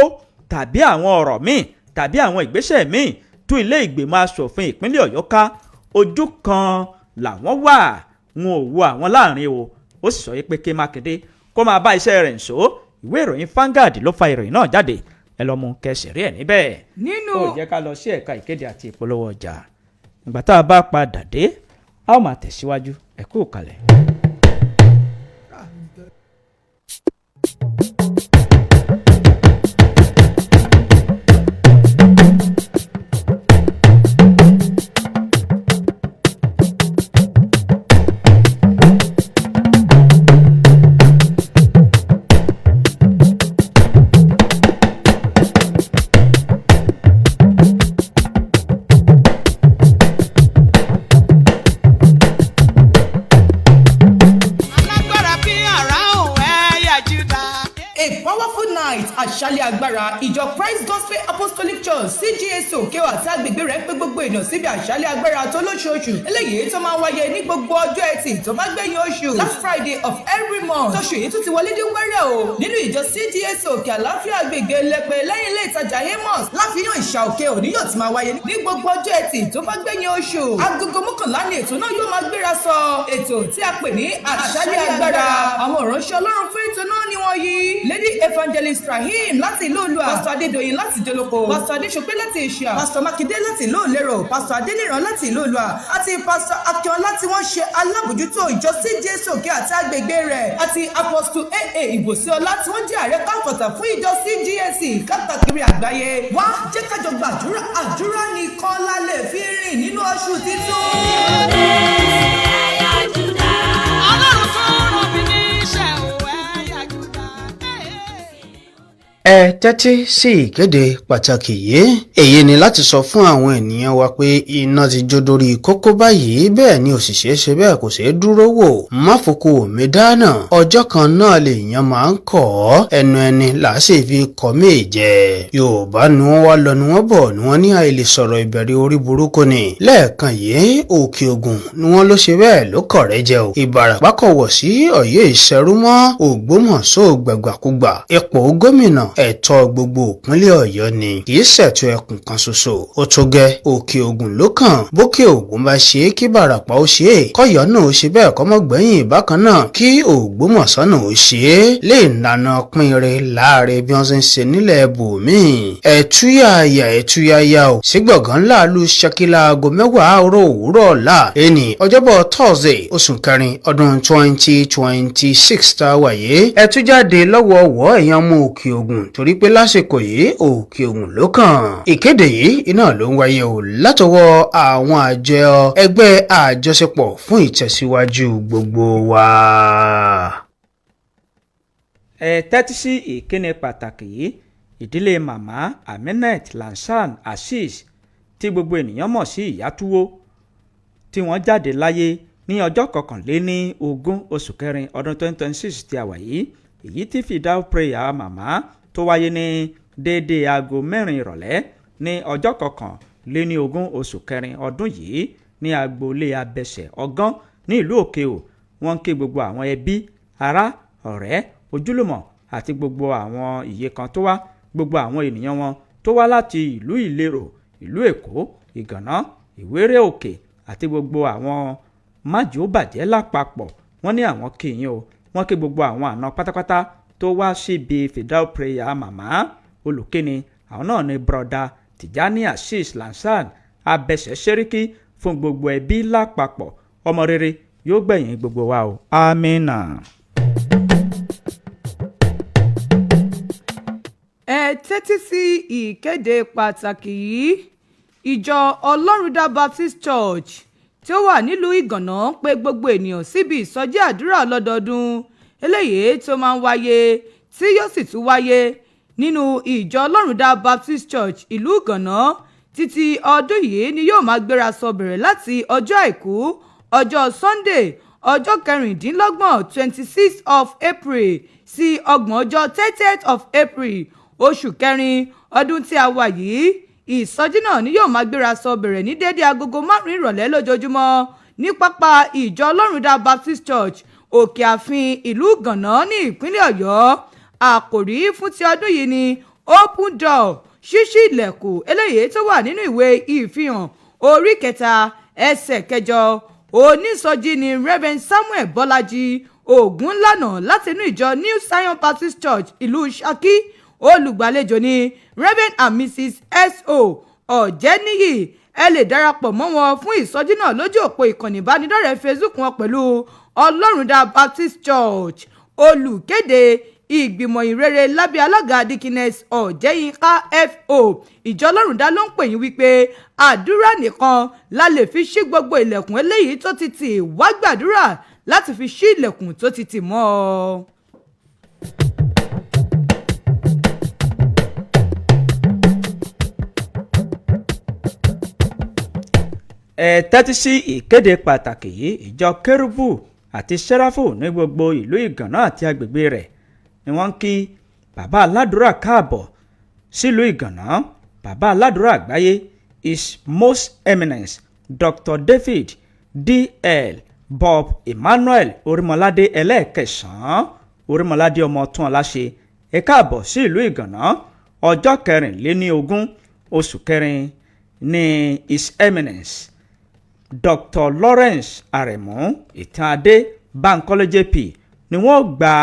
tàbí àwọn ọ̀rọ̀ míì tàbí àwọn ìgbésẹ̀ míì tú ilé ìgbìmọ̀ asòfin ìpínlẹ̀ Ọ̀yọ́ ká. Ojú kan làwọn wà, wọn ò wo àwọn láàrin o. Ó sì sọ pé kí Mákindé kó máa bá iṣẹ́ rẹ̀ nṣó. Ìwé ìròyìn Vanguard ló fa ìròyìn náà jáde, ẹ lọ mú kẹsìrì ẹ̀ níbẹ̀. Ó jẹ́ ká lọ sí ẹ̀ka ìkéde àti ìpolówó ọjà. Ìgbà tá a bá padà dé, a ó máa tẹ̀síwájú. Ẹ kú kalẹ̀. Àṣálẹ́ agbára ìjọ Christ Gospel Apostolic Church CGSO Kowe àti agbègbè rẹ̀ pé gbogbo èèyàn síbi àṣálẹ́ agbára tó lóṣooṣù eléyìí tó máa ń wáyé ní gbogbo ọjọ́ ẹtì tó bá gbẹ̀yìn oṣù last Friday of every month. Tóṣù yìí tún ti wọlé dé wẹ́rẹ́ o nínú ìjọ CGSO Òkè Àlàáfíà agbègbè Lẹ́pẹ́ lẹ́yìn ilé ìtajà Amos láfihàn ìṣà òkè òní yóò ti máa wáyé ní gbogbo ọjọ́ ẹtì tó bá gbẹ̀yìn oṣù. Agogo 11 ni ètò náà yóò máa gbéra sọ. Ètò tí a pè ní àṣálẹ́ agbára. Àwọn ìránṣẹ́ Ọlọ́run fún ètò náà ni wọ́n yí Lady Evangelist Rahim láti ìlú Olúwa, Pastor Adédoyin láti Ìdólókò, Pastor Adéṣọpé láti Ìṣíà, Pastor Mákindé láti ìlú Òlérò, Pastor Adéníran láti ìlú Olúwa àti Pastor Akínọlá tí wọ́n ṣe alábòjútó ìjọ CGSO Òkè àti agbègbè rẹ̀ àti Apostle AA Ìbòsíọlá tí wọ́n jẹ́ ààrẹ káfọ̀tà fún ìjọ CGSC káàkiri àgbáyé. Wá jẹ́ kájọ gbàdúrà, àdúrà nìkan la lè fi rìn nínú oṣù títún. Ẹ tẹ́tí sí ìkéde pàtàkì yìí. Èyí ni láti sọ fún àwọn ènìyàn wa pé iná ti jó dórí kókó báyìí, bẹ́ẹ̀ ni òṣìṣẹ́ ṣe bẹ́ẹ̀ kò ṣeé dúró wò. Má foko mi dáná, ọjọ́ kan náà lèèyàn máa ń kọ̀ ọ́, ẹnu ẹni là á sì fi kọ́ méje. Yorùbá ni wọ́n wá lọ ni wọ́n bọ̀ ni wọ́n ní àìlè sọ̀rọ̀ ìbẹ̀rẹ̀ orí burúkú ni. Lẹ́ẹ̀kan yìí Òkè Ògùn ni wọ́n ló ṣe bẹ́ẹ̀ ló kọ̀ rẹ́ jẹ o. Ìbàràpá kọ̀wọ̀ sí Ọ̀yọ́ ìṣẹ́rú mọ́ Ògbómọ̀ṣọ́ gbàgbàkúgbà. Ipò gómìnà ẹ̀tọ́ gbogbo ìpínlẹ̀ Ọ̀yọ́ ni, kì í ṣètò ẹkùn kan ṣoṣo. Ó tó gẹ́ Òkè Ògùn ló kàn. Bókè Ògùn bá ṣe é kí Ìbàràpá ó ṣe é, kọ́yọ́ náà ó ṣe bẹ́ẹ̀ kọ́mọ́ gbẹ̀yìn bákan náà kí Ògbómọ̀ṣọ́ náà ó ṣe é. Lè nànà pínre láàrin bí wọ́n ṣe ń ṣe nílẹ̀ bòmíì. Ẹ̀túyàyà ò sí gbọ̀ngàn láàlú ṣakílà aago 10 àárọ̀ òwúrọ̀ ọ̀la ẹni ọjọ́bọ̀ Thursday oṣù kẹrin ọdún 2026 tá a wáyé. Ẹ̀tújáde lọ́wọ́ọ̀wọ́ èèyàn mú Òkè Ògùn torí pé lásìkò yìí Òkè Ògùn ló kàn. Ìkéde yìí iná ló ń wáyé o látọwọ́ àwọn àjọ ẹgbẹ́ àjọṣepọ̀ fún ìtẹ̀síwájú gbogbo wa. Ẹ tẹ́tí sí ìkíni pàtàkì yìí. Ìdílé màmá Aminat Lansan Assis tí gbogbo ènìyàn mọ̀ sí Ìyá Túwó tí wọ́n jáde láyé ní ọjọ́ 21 oṣù kẹrin ọdún 2026 tí a wà yìí. Èyí tí fìdáù prayer màmá tó wáyé ní déédéé aago 4 ìrọ̀lẹ́ ní ọjọ́ 21 oṣù kẹrin ọdún yìí ní agboolé Abẹsẹ̀ Ọgán ní ìlú Òkè-Ò. Wọ́n ń kí gbogbo àwọn ẹbí, ará, ọ̀rẹ́, ojúlùmọ̀ àti gbogbo àwọn ìyè kan tó wá, gbogbo àwọn ènìyàn wọn tó wá láti ìlú Ìlérò, ìlú Èkó, Ìgànná, Ìwéré Òkè àti gbogbo àwọn májòbàjẹ́ lápapọ̀. Wọ́n ní àwọn kí yín o. Wọ́n kí gbogbo àwọn àna pátápátá tó wá síbi fìdáù prayer màmá. Olùkíni àwọn náà ní broda Tijani Assis Lansan Abẹsẹ̀ Sẹ́ríkì fún gbogbo ẹbí lápapọ̀. Ọmọ rere yóò gbẹ̀yìn gbogbo wa o. Amina. Ẹ tẹ́tí sí ìkéde pàtàkì yìí. Ìjọ Ọlọ́rundá Baptist Church tí ó wà nílùú Ìgànná pè gbogbo ènìyàn síbi ìsọjí àdúrà lọ́dọọdún eléyìí tó máa ń wáyé tí yóò sì tún wáyé nínú ìjọ Ọlọ́rundá Baptist Church ìlú Ìgànná. Títí ọdún yìí ni yóò máa gbéra sọ bẹ̀rẹ̀ láti ọjọ́ àìkú ọjọ́ Sunday ọjọ́ 26 26th of April sí ọgbọ̀n ọjọ́ 30th of April oṣù kẹrin ọdún tí a wà yìí. ìsọjí náà ni yóò máa gbéra sọ bẹ̀rẹ̀ ní déédéé agogo 5 ìrọ̀lẹ́ lójoojúmọ́ ní pápá ìjọ ọlọ́rundá Baptist Church òkè àfin ìlú Ìgànná ní ìpínlẹ̀ Ọ̀yọ́. Àkòrí fún ti ọdún yìí ni Open Door, ṣíṣí ilẹ̀kùn, eléyìí tó wà nínú ìwé ìfihàn orí 3 ẹsẹ̀ 8. Onísọjí ni Reverend Samuel Bọ́lájí Ògúnlànà láti inú ìjọ New Zion Baptist Church ìlú Ṣakí. Olùgbàlejò ni Reverend and Mrs. S.O. Ọ̀jẹ́níyì. Ẹ lè darapọ̀ mọ́ wọn fún ìsọjí náà lójú òpó ìkànnì ìbánidọ́rẹ̀ẹ́ Facebook wọn pẹ̀lú Ọlọ́rundá Baptist Church. Olùkéde ìgbìmọ̀ ìrere lábẹ́ alága Dickiness Ọ̀jẹ́yínká F.O. ìjọ Ọlọ́rundá ló ń pè yín wípé àdúrà nìkan la lè fi ṣí gbogbo ilẹ̀kùn eléyìí tó ti tì, wá gbàdúrà láti fi ṣí ilẹ̀kùn tó ti tì mọ́ ọ. ẹ tẹ́tí sí ìkéde pàtàkì yìí. Ìjọ Kérúbù àti Sẹ́ráfù ní gbogbo ìlú Ìgànná àti agbègbè rẹ̀ ni wọ́n ń kí bàbá aládùúrà káàbọ̀ sílùú Ìgànná. Bàbá aládùúrà àgbáyé His Most Eminence Dr. David D.L. Bob Emmanuel Orímọládé ẹlẹ́ẹ̀kẹsàn-án Orímọládé ọmọ tún ọláṣe ẹ káàbọ̀ sí ìlú Ìgànná. Ọjọ́ 24 oṣù kẹrin ní His Eminence Dr. Lawrence Aremu Ìtànadé Bankole JP ni wọ́n gba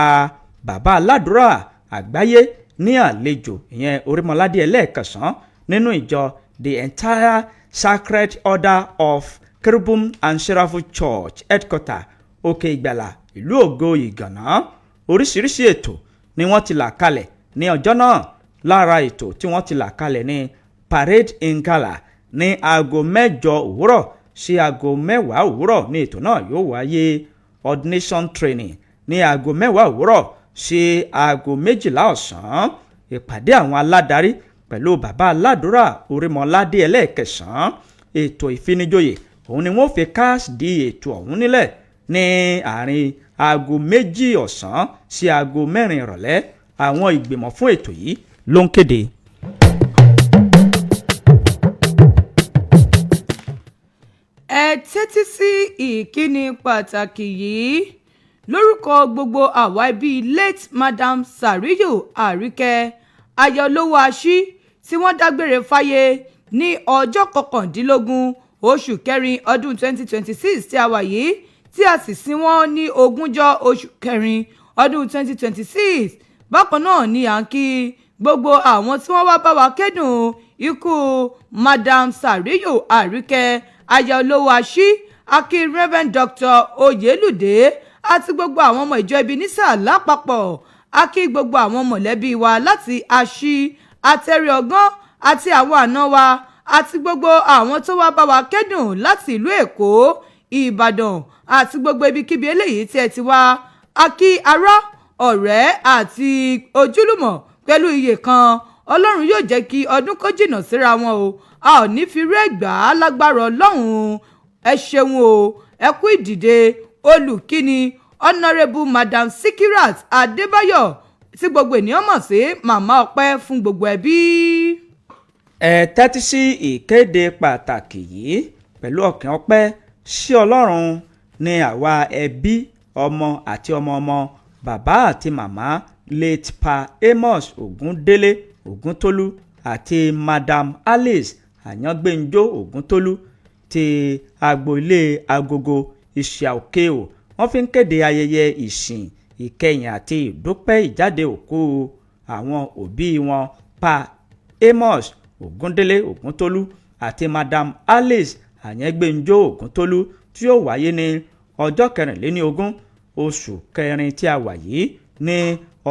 bàbá aládùúrà àgbáyé ní àlejò, ìyẹn Orímọládé ẹlẹ́ẹ̀kẹsàn-án nínú ìjọ The Entire Sacred Order of Cherubim and Seraphim Church Headquarter Òkè Ìgbàlà ìlú Ògo Ìgànná. Oríṣiríṣi ètò ni wọ́n ti là kalẹ̀ ní ọjọ́ náà. Lára ètò tí wọ́n ti là kalẹ̀ ní Parade in Gala ní aago 8 òwúrọ̀ sí aago 10 òwúrọ̀ ní ètò náà yóò wáyé. Ordination training ní aago 10 òwúrọ̀ sí aago 12 ọ̀sán. Ìpàdé àwọn aládarí pẹ̀lú bàbá aládùúrà Orímọládé ẹlẹ́ẹ̀kẹsàn-án. Ètò ìfinijoyè òun ni wọ́n fi káàdì ètò ọ̀hún nílẹ̀ ní àárín aago 2 ọ̀sán sí aago 4 ìrọ̀lẹ́. Àwọn ìgbìmọ̀ fún ètò yìí ló ń kéde. Ẹ tẹ́tí sí ìkíni pàtàkì yìí lórúkọ gbogbo àwa ẹbí late Madam Sàríyù Àríkẹ́ aya olówó aṣí tí wọ́n dágbére fáyé ní ọjọ́ 19 oṣù kẹrin ọdún 2026 tí a wà yìí, tí a sì sin wọ́n ní 20 oṣù kẹrin ọdún 2026. Bákan náà ni à ń kí gbogbo àwọn tí wọ́n wá bá wa kẹ́dùn ikú Madam Sàríyù Àríkẹ́ aya olówó aṣí, akí Reverend Dr. Oyèlúdé àti gbogbo àwọn ọmọ ìjọ Ebenezer lápapọ̀. Akí gbogbo àwọn mọ̀lẹ́bí wa láti aṣí, àtẹ̀rẹ̀ ọ̀gán àti àwọn àna wa àti gbogbo àwọn tó wá bá wa kẹ́dùn láti ìlú Èkó, Ìbàdàn àti gbogbo ibikíbi eléyìí tí ẹ ti wá. Akí ará, ọ̀rẹ́ àti ojúlùmọ̀ pẹ̀lú iye kan. Ọlọ́run yóò jẹ́ kí ọdún kó jìnnà síra wọn o. A ò ní fi rẹ́ gbà á lágbára Ọlọ́run. Ẹ ṣeun o, ẹ kú ìdìde. Olùkíni Honourable Madam Sikirat Adebayo tí gbogbo ènìyàn mọ̀ sí màmá ọpẹ́ fún gbogbo ẹbí. Ẹ tẹ́tí sí ìkéde pàtàkì yìí pẹ̀lú ọkàn ọpẹ́ sí Ọlọ́run ní àwa ẹbí, ọmọ àti ọmọ ọmọ bàbá àti màmá late Pa Amos Ògúndélé Ògúntólú àti Madam Alice Àyàngbénjó Ògúntólú ti agboolé Agogo Ìṣàòkèò. Wọ́n fi ń kéde ayẹyẹ ìsìn ìkẹyìn àti ìdúpẹ́ ìjáde òkú àwọn òbí wọn Pa Amos Ògúndélé Ògúntólú àti Madam Alice Àyàngbénjó Ògúntólú tí yóò wáyé ní ọjọ́ 24 oṣù kẹrin tí a wà yìí ní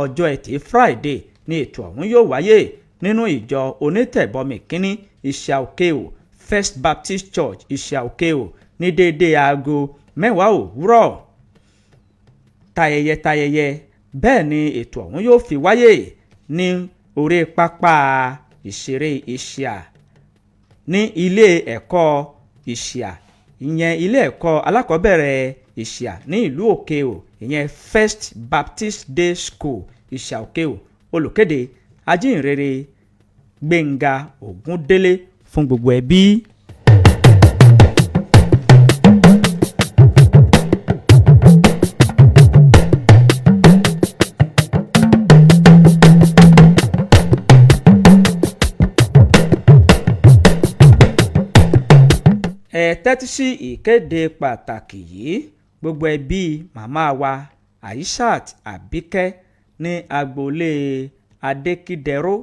ọjọ́ Ẹtì Friday. Ní ètò ọ̀hún yóò wáyé nínú ìjọ onítẹ̀bọmi kínní Ìṣàòkèò First Baptist Church Ìṣàòkèò ní déédéé aago 10 òwúrọ̀. Tayẹyẹ bẹ́ẹ̀ ni ètò ọ̀hún yóò fi wáyé ní orí pápá ìṣeré Ìṣà ní ilé ẹ̀kọ́ Ìṣà, ìyẹn ilé ẹ̀kọ́ alákọ̀ọ́bẹ̀rẹ̀ Ìṣà ní ìlú Òkèò, ìyẹn First Baptist Day School Ìṣàòkèò. Olùkéde ajínrere Gbénga Ògúndélé fún gbogbo ẹbí. Ẹ tẹ́tí sí ìkéde pàtàkì yìí. Gbogbo ẹbí màmá wa Aishat Àbíkẹ́ ní agboolé Adékídẹró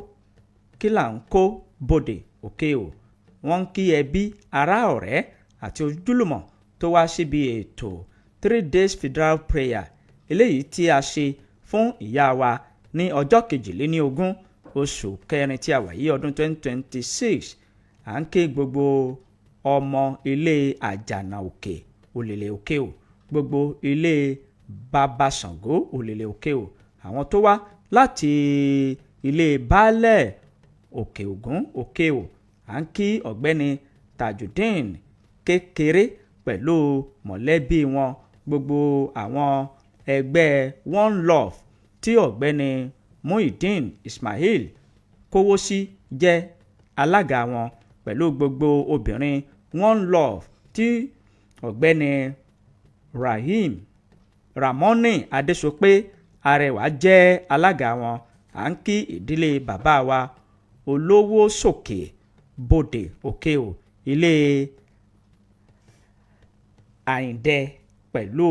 Kílàńkó Bòdè Òkè-ò. Wọ́n ń kí ẹbí ará ọ̀rẹ́ àti ojúlùmọ̀ tó wá síbi ètò 3 days federal prayer eléyìí tí a ṣe fún ìyá wa ní ọjọ́ 22 oṣù kẹrin tí a wà yìí ọdún 2026. À ń ké gbogbo ọmọ ilé Àjànà Òkè Òlèlè Òkè-ò, gbogbo ilé Bàbá Ṣàngó Òlèlè Òkè-ò, àwọn tó wá láti ilé Baálẹ̀ Òkè Ògún Òkè-ò. À ń kí ọ̀gbẹ́ni Tajudeen Kékeré pẹ̀lú mọ̀lẹ́bí wọn, gbogbo àwọn ẹgbẹ́ One Love tí ọ̀gbẹ́ni Muideen Ismail Kówósí jẹ́ alága wọn, pẹ̀lú gbogbo obìnrin One Love tí ọ̀gbẹ́ni Ramoni Adésopé Arẹwà jẹ́ alága wọn. À ń kí ìdílé bàbá wa Olówó Sòkè Bòdè Òkè-ò, ilé Àyìndẹ, pẹ̀lú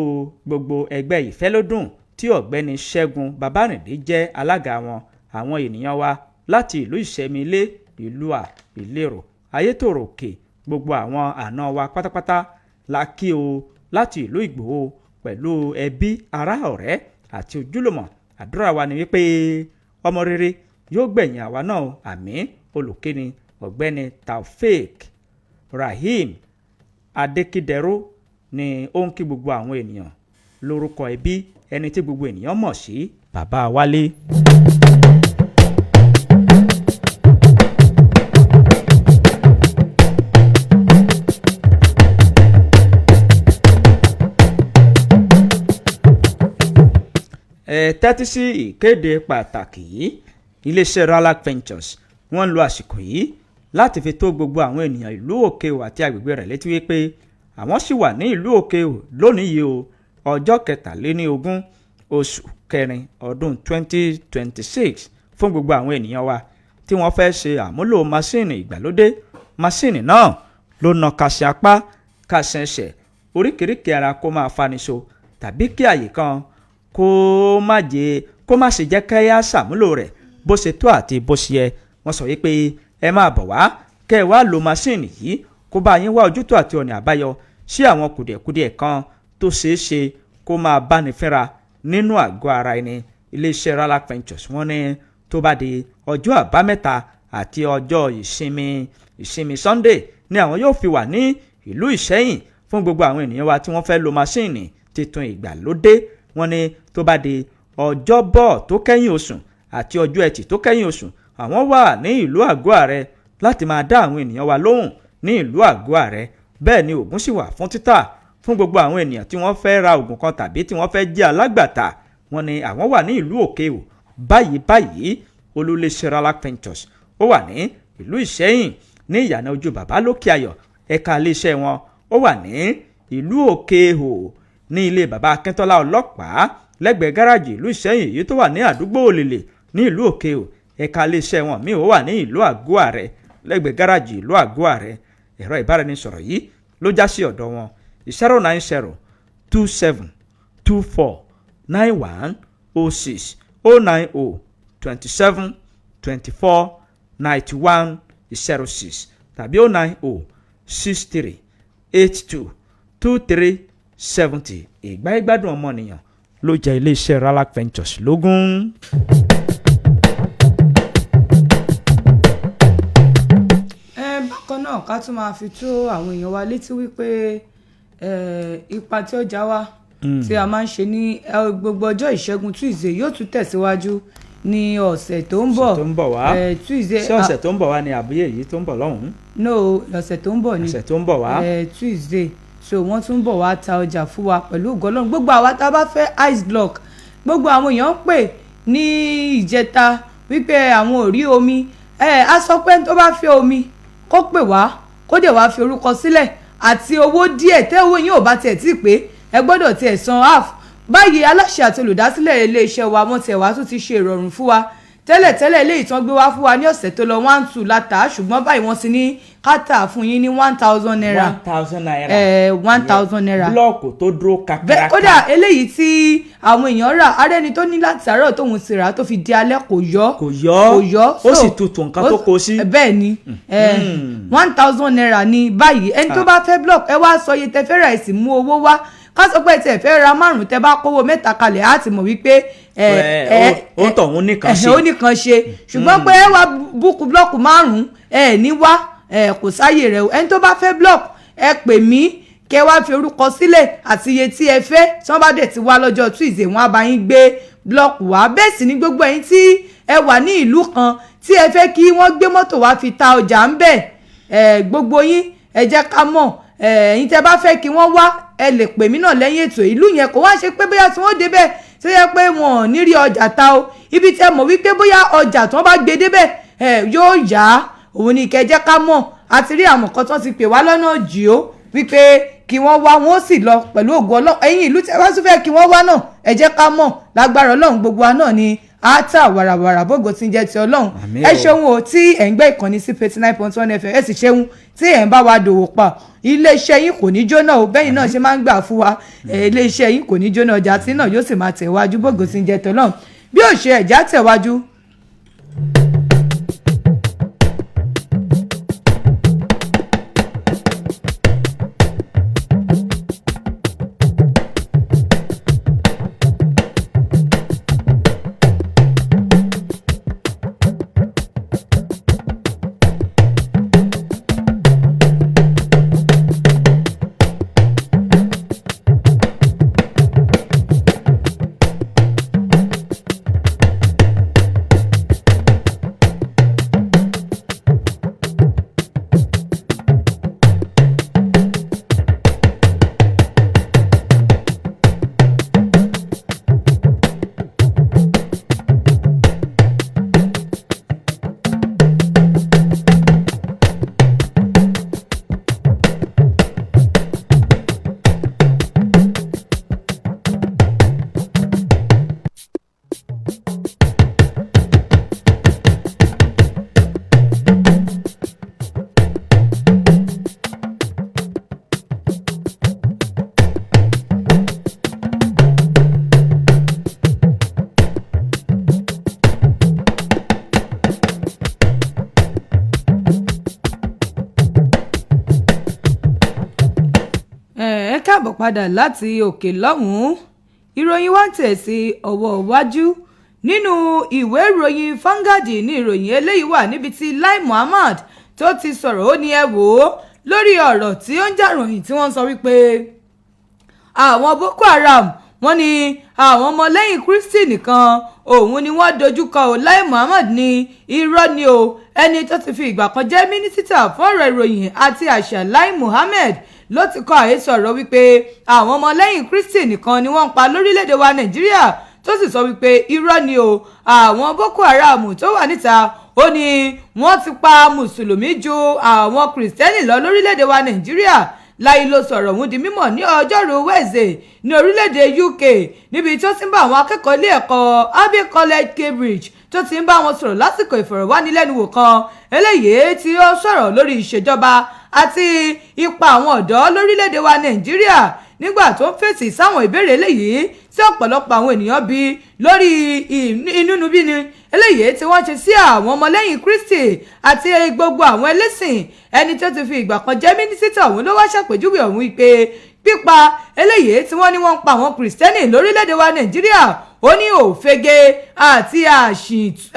gbogbo ẹgbẹ́ Ìfẹ́lódùn tí ọ̀gbẹ́ni Ṣẹ́gun Babárìndé jẹ́ alága wọn. Àwọn ènìyàn wa láti ìlú Ìṣẹ́milé, Ìlúà, Ìlérò, Ayétòrò Òkè, gbogbo àwọn àna wa pátápátá la kí o láti ìlú Ìgbòho, pẹ̀lú ẹbí ará ọ̀rẹ́ àti ojúlùmọ̀. Àdúrà wa ni wípé ọmọ rere yóò gbẹ̀yìn àwa náà. Àmín. Olùkíni ọ̀gbẹ́ni Taofeek Rahim Adékídẹró ni ó ń kí gbogbo àwọn ènìyàn lórúkọ ẹbí, ẹni tí gbogbo ènìyàn mọ̀ sí Bàbá Wálé. Tẹ́tí sí ìkéde pàtàkì yìí. Iléeṣẹ́ Ralac Ventures wọ́n ń lo àsìkò yìí láti fi tó gbogbo àwọn ènìyàn ìlú Òkè-ò àti agbègbè rẹ̀ létí wípé àwọn sì wà ní ìlú Òkè-ò lónìí yìí o, ọjọ́ 23 oṣù kẹrin ọdún 2026, fún gbogbo àwọn ènìyàn wa tí wọ́n fẹ́ ṣe àmúlò masíìnì ìgbàlódé. Masíìnì náà ló na kàṣẹ apá, kàṣẹ ẹsẹ̀, oríkèéríkèé ara kó máa faniṣo, tàbí kí àyè kan kó má ṣe jẹ́ kẹ́yà ṣàmúlò rẹ̀ bó ṣe tó àti bó ṣe yẹ. Wọ́n sọ wípé ẹ máa bọ̀ wá kẹ́ ẹ wá lo masíìnì yìí kó bá yín wá ojútùú àti ọ̀nà àbáyọ sí àwọn kùdìẹ̀kudiẹ kan tó ṣeé ṣe kó máa báni fínra nínú àgọ́ ara ẹni. Iléeṣẹ́ Ralac Ventures wọ́n ní tó bá di ọjọ́ àbámẹ́ta àti ọjọ́ ìsinmi Sunday ni àwọn yóò fi wà ní ìlú Ìṣẹ́yìn fún gbogbo àwọn ènìyàn wa tí wọ́n fẹ́ lo masíìnì titun ìgbàlódé. Wọ́n ní tó bá di ọjọ́bọ̀ tó kẹ́yìn oṣù àti ọjọ́ ẹtì tó kẹ́yìn oṣù, àwọn wà ní ìlú Àgọ́ Àrẹ láti máa dá àwọn ènìyàn wa lóhùn ní ìlú Àgọ́ Àrẹ. Bẹ́ẹ̀ ni oògùn sì wà fún títà fún gbogbo àwọn ènìyàn tí wọ́n fẹ́ ra oògùn kan tàbí tí wọ́n fẹ́ jẹ́ alágbàtà. Wọ́n ní àwọn wà ní ìlú Òkè-ò báyìí. Olúléeṣẹ́ Ralac Ventures ó wà ní ìlú Ìṣẹ́yìn ní ìyànà ojú bàbá lókè ayọ̀. Ẹ̀ka iléeṣẹ́ wọn ó wà ní ìlú Òkè-ò ní ilé bàbá Akíntọ́lá ọlọ́pàá lẹ́gbẹ̀ẹ́ gáràjì ìlú Ìṣẹ́yìn èyí tó wà ní àdúgbò Òlèlè ní ìlú Òkè-ò. Ẹ̀ka iléeṣẹ́ wọn míì ó wà ní ìlú Àgọ́ Àrẹ lẹ́gbẹ̀ẹ́ gáràjì ìlú Àgọ́ Àrẹ. Ẹ̀rọ ìbáraẹnisọ̀rọ̀ yìí ló já sí ọ̀dọ̀ wọn 090 27 24 9106 090 27 24 91 06 tàbí 090 63 82 23 70. Ìgbà ìgbádùn ọmọnìyàn ló jẹ́ iléeṣẹ́ Ralac Ventures lógún. Bákan náà ká tún máa fi tó àwọn èèyàn wa létí wípé ìpàtẹ ọjà wa tí a máa ń ṣe ní gbogbo ọjọ́ ìṣẹ́gun Tuesday yóò tún tẹ̀síwájú ní ọ̀sẹ̀ tó ń bọ̀. Tuesday ṣé ọ̀sẹ̀ tó ń bọ̀ wá ni àbúyé yìí tó ń bọ̀ lọ́hùn-ún? No, ọ̀sẹ̀ tó ń bọ̀ ni. ọ̀sẹ̀ tó ń bọ̀ wá. Tuesday so wọ́n tún bọ̀ wá ta ọjà fún wa pẹ̀lú ògọ́lọ́run. Gbogbo àwa tá a bá fẹ́ ice block, gbogbo àwọn èèyàn pè ní ìjẹta wípé àwọn ò rí omi a sọ pé tó bá fẹ́ omi kó pè wá kó dẹ̀ wá fi orúkọ sílẹ̀ àti owó díẹ̀ tẹ́ owó yín ò bá tiẹ̀ tí pé ẹ gbọ́dọ̀ tiẹ̀ san half. Báyìí aláṣẹ àti olùdásílẹ̀ iléeṣẹ́ wa wọ́n tiẹ̀ wá tún ti ṣe ìrọ̀rùn fún wa tẹ́lẹ̀tẹ́lẹ̀ ilé ìtàn gbé wá fún wa ní ọ̀sẹ̀ tó lọ 1-2 látà ṣùgbọ́n báyìí wọ́n ti ní kátà fún yín ní 1,000 naira. 1,000 naira. 1,000 naira. Blọ́ọ̀kù tó dúró kakaraka. kódà eléyìí tí àwọn èèyàn rà arẹ́ni tó ní láti àárọ̀ tóun ti rà tó fi di alẹ́ kò yọ. ó sì tutù nǹkan tó kó sí. bẹ́ẹ̀ ni 1,000 naira ní báyìí ẹni tó bá fẹ́ block ẹ wá sọ iye tẹ fẹ́ ra ẹ̀sìn mú owó wá ká sọ pé tẹ fẹ́ ra 5 tẹ bá kówó 3 kalẹ̀ á ti mọ̀ wípé ó tọ̀ òun nìkan ṣe. ó nìkan ṣe ṣùgbọ́n pé ẹ wá búkú blọ́ọ̀kù 5 ní wá kò sáyè rẹ̀ ẹni tó bá fẹ́ block ẹ pè mí kẹ wá fi orúkọ sílẹ̀ àti iye tí ẹ fẹ́ tí wọ́n bá dẹ̀ ti wá lọ́jọ́ Tuesday wọ́n á bá yín gbé blọ́ọ̀kù wá bẹ́ẹ̀ sì ni gbogbo ẹ̀yin tí ẹ wà ní ìlú kan tí ẹ fẹ́ kí wọ́n gbé mọ́tò wá fi ta ọjà ń bẹ̀ gbogbo yín ẹ jẹ́ ká mọ̀ ẹ̀yin tẹ́ bá fẹ́ kí wọ́n wá ẹ lè pè mí náà lẹ́yìn ètò ìlú yẹn kò wá ṣe pé bóyá tí wọ́n débẹ̀ tó yẹ pé wọn ò ní rí ọjà ta o ibi tẹ́ mọ̀ wípé bóyá ọjà tí wọ́n bá gbé débẹ̀ yóò yá òun ni kẹ́ jẹ́ ká mọ̀ àti rí àwọn kan tó ti pè wá lọ́nà jì ó wípé kí wọ́n wá wọn ó sì lọ pẹ̀lú ògo Ọlọ́run ẹ̀yin ìlú tẹ́ wá tún fẹ́ kí wọ́n wá náà ẹ jẹ́ ká mọ̀ lágbára Ọlọ́run gbogbo wa náà ni ata wàràwàrà bógo tí ń jẹ́ ti Ọlọ́run ẹ ṣeun o tí ẹ̀ ń gbé ìkànnì sí 89.1 FM ẹ sì ṣeun tí ẹ̀ ń bá wa dòwò pa iléeṣẹ́ yín kò ní jóná o bẹ́yìn náà ṣe máa ń gbà fún wa iléeṣẹ́ yín kò ní jóná ọjà tí náà yóò sì máa tẹ̀wájú bógo tí ń jẹ́ ti Ọlọ́run bí ó ṣe ẹ̀já tẹ̀wájú. káàbọ̀ padà láti òkè lọ́hùn-ún ìròyìn wá tẹ̀ sí ọwọ́ iwájú nínú ìwé ìròyìn Vanguard ní ìròyìn eléyìí wà níbi tí Lai Muhammad tó ti sọ̀rọ̀ ó ní ẹ wò ó lórí ọ̀rọ̀ tí ó ń jà ròyìn tí wọ́n sọ wípé àwọn Boko Haram wọ́n ní àwọn ọmọlẹ́yìn Kristi nìkan òun ni wọ́n dojúkọ ò Lai Muhammad ní irọ́ ni o ẹni tó ti fi ìgbà kan jẹ́ mínísítà fún ọ̀rọ̀ ìròyìn àti àṣà Lai Muhammed ló ti kọ àhesọ ọ̀rọ̀ wípé àwọn ọmọlẹ́yìn Kristi nìkan ni wọ́n ń pa lórílẹ̀‐èdè wa Nàìjíríà tó sì sọ wípé irọ́ ni o àwọn Boko Haram tó wà níta ó ní wọ́n ti pa mùsùlùmí ju àwọn kìrìsìtẹ́nì lọ lórílẹ̀‐èdè wa Nàìjíríà Lai ló sọ̀rọ̀ ọ̀hún di mímọ̀ ní ọjọ́rú Wednesday ní orílẹ̀-èdè UK níbi tó ti ń bá àwọn akẹ́kọ̀ọ́ ilé ẹ̀kọ́ Abbey College Cambridge tó ti ń bá wọn sọ̀rọ̀ lásìkò ìfọ̀rọ̀wánilẹ́nuwò kan eléyìí tí ó sọ̀rọ̀ lórí ìṣèjọba àti ipa àwọn ọ̀dọ́ lórílẹ̀-èdè wa Nàìjíríà nígbà tó ń fèsì sáwọn ìbéèrè eléyìí tí ọ̀pọ̀lọpọ̀ àwọn ènìyàn bí lórí inúnibíni eléyìí tí wọ́n ṣe sí àwọn ọmọlẹ́yìn Kristi àti gbogbo àwọn ẹlẹ́sìn ẹni tó ti fi ìgbà kan jẹ́ mínísítà ọ̀hún ló wá ṣàpèjúwe ọ̀hún wípé pípa eléyìí tí wọ́n ní wọ́n ń pa àwọn kìrìsìtẹ́nì lórílẹ̀‐èdè wa Nàìjíríà ó ní òfegè àti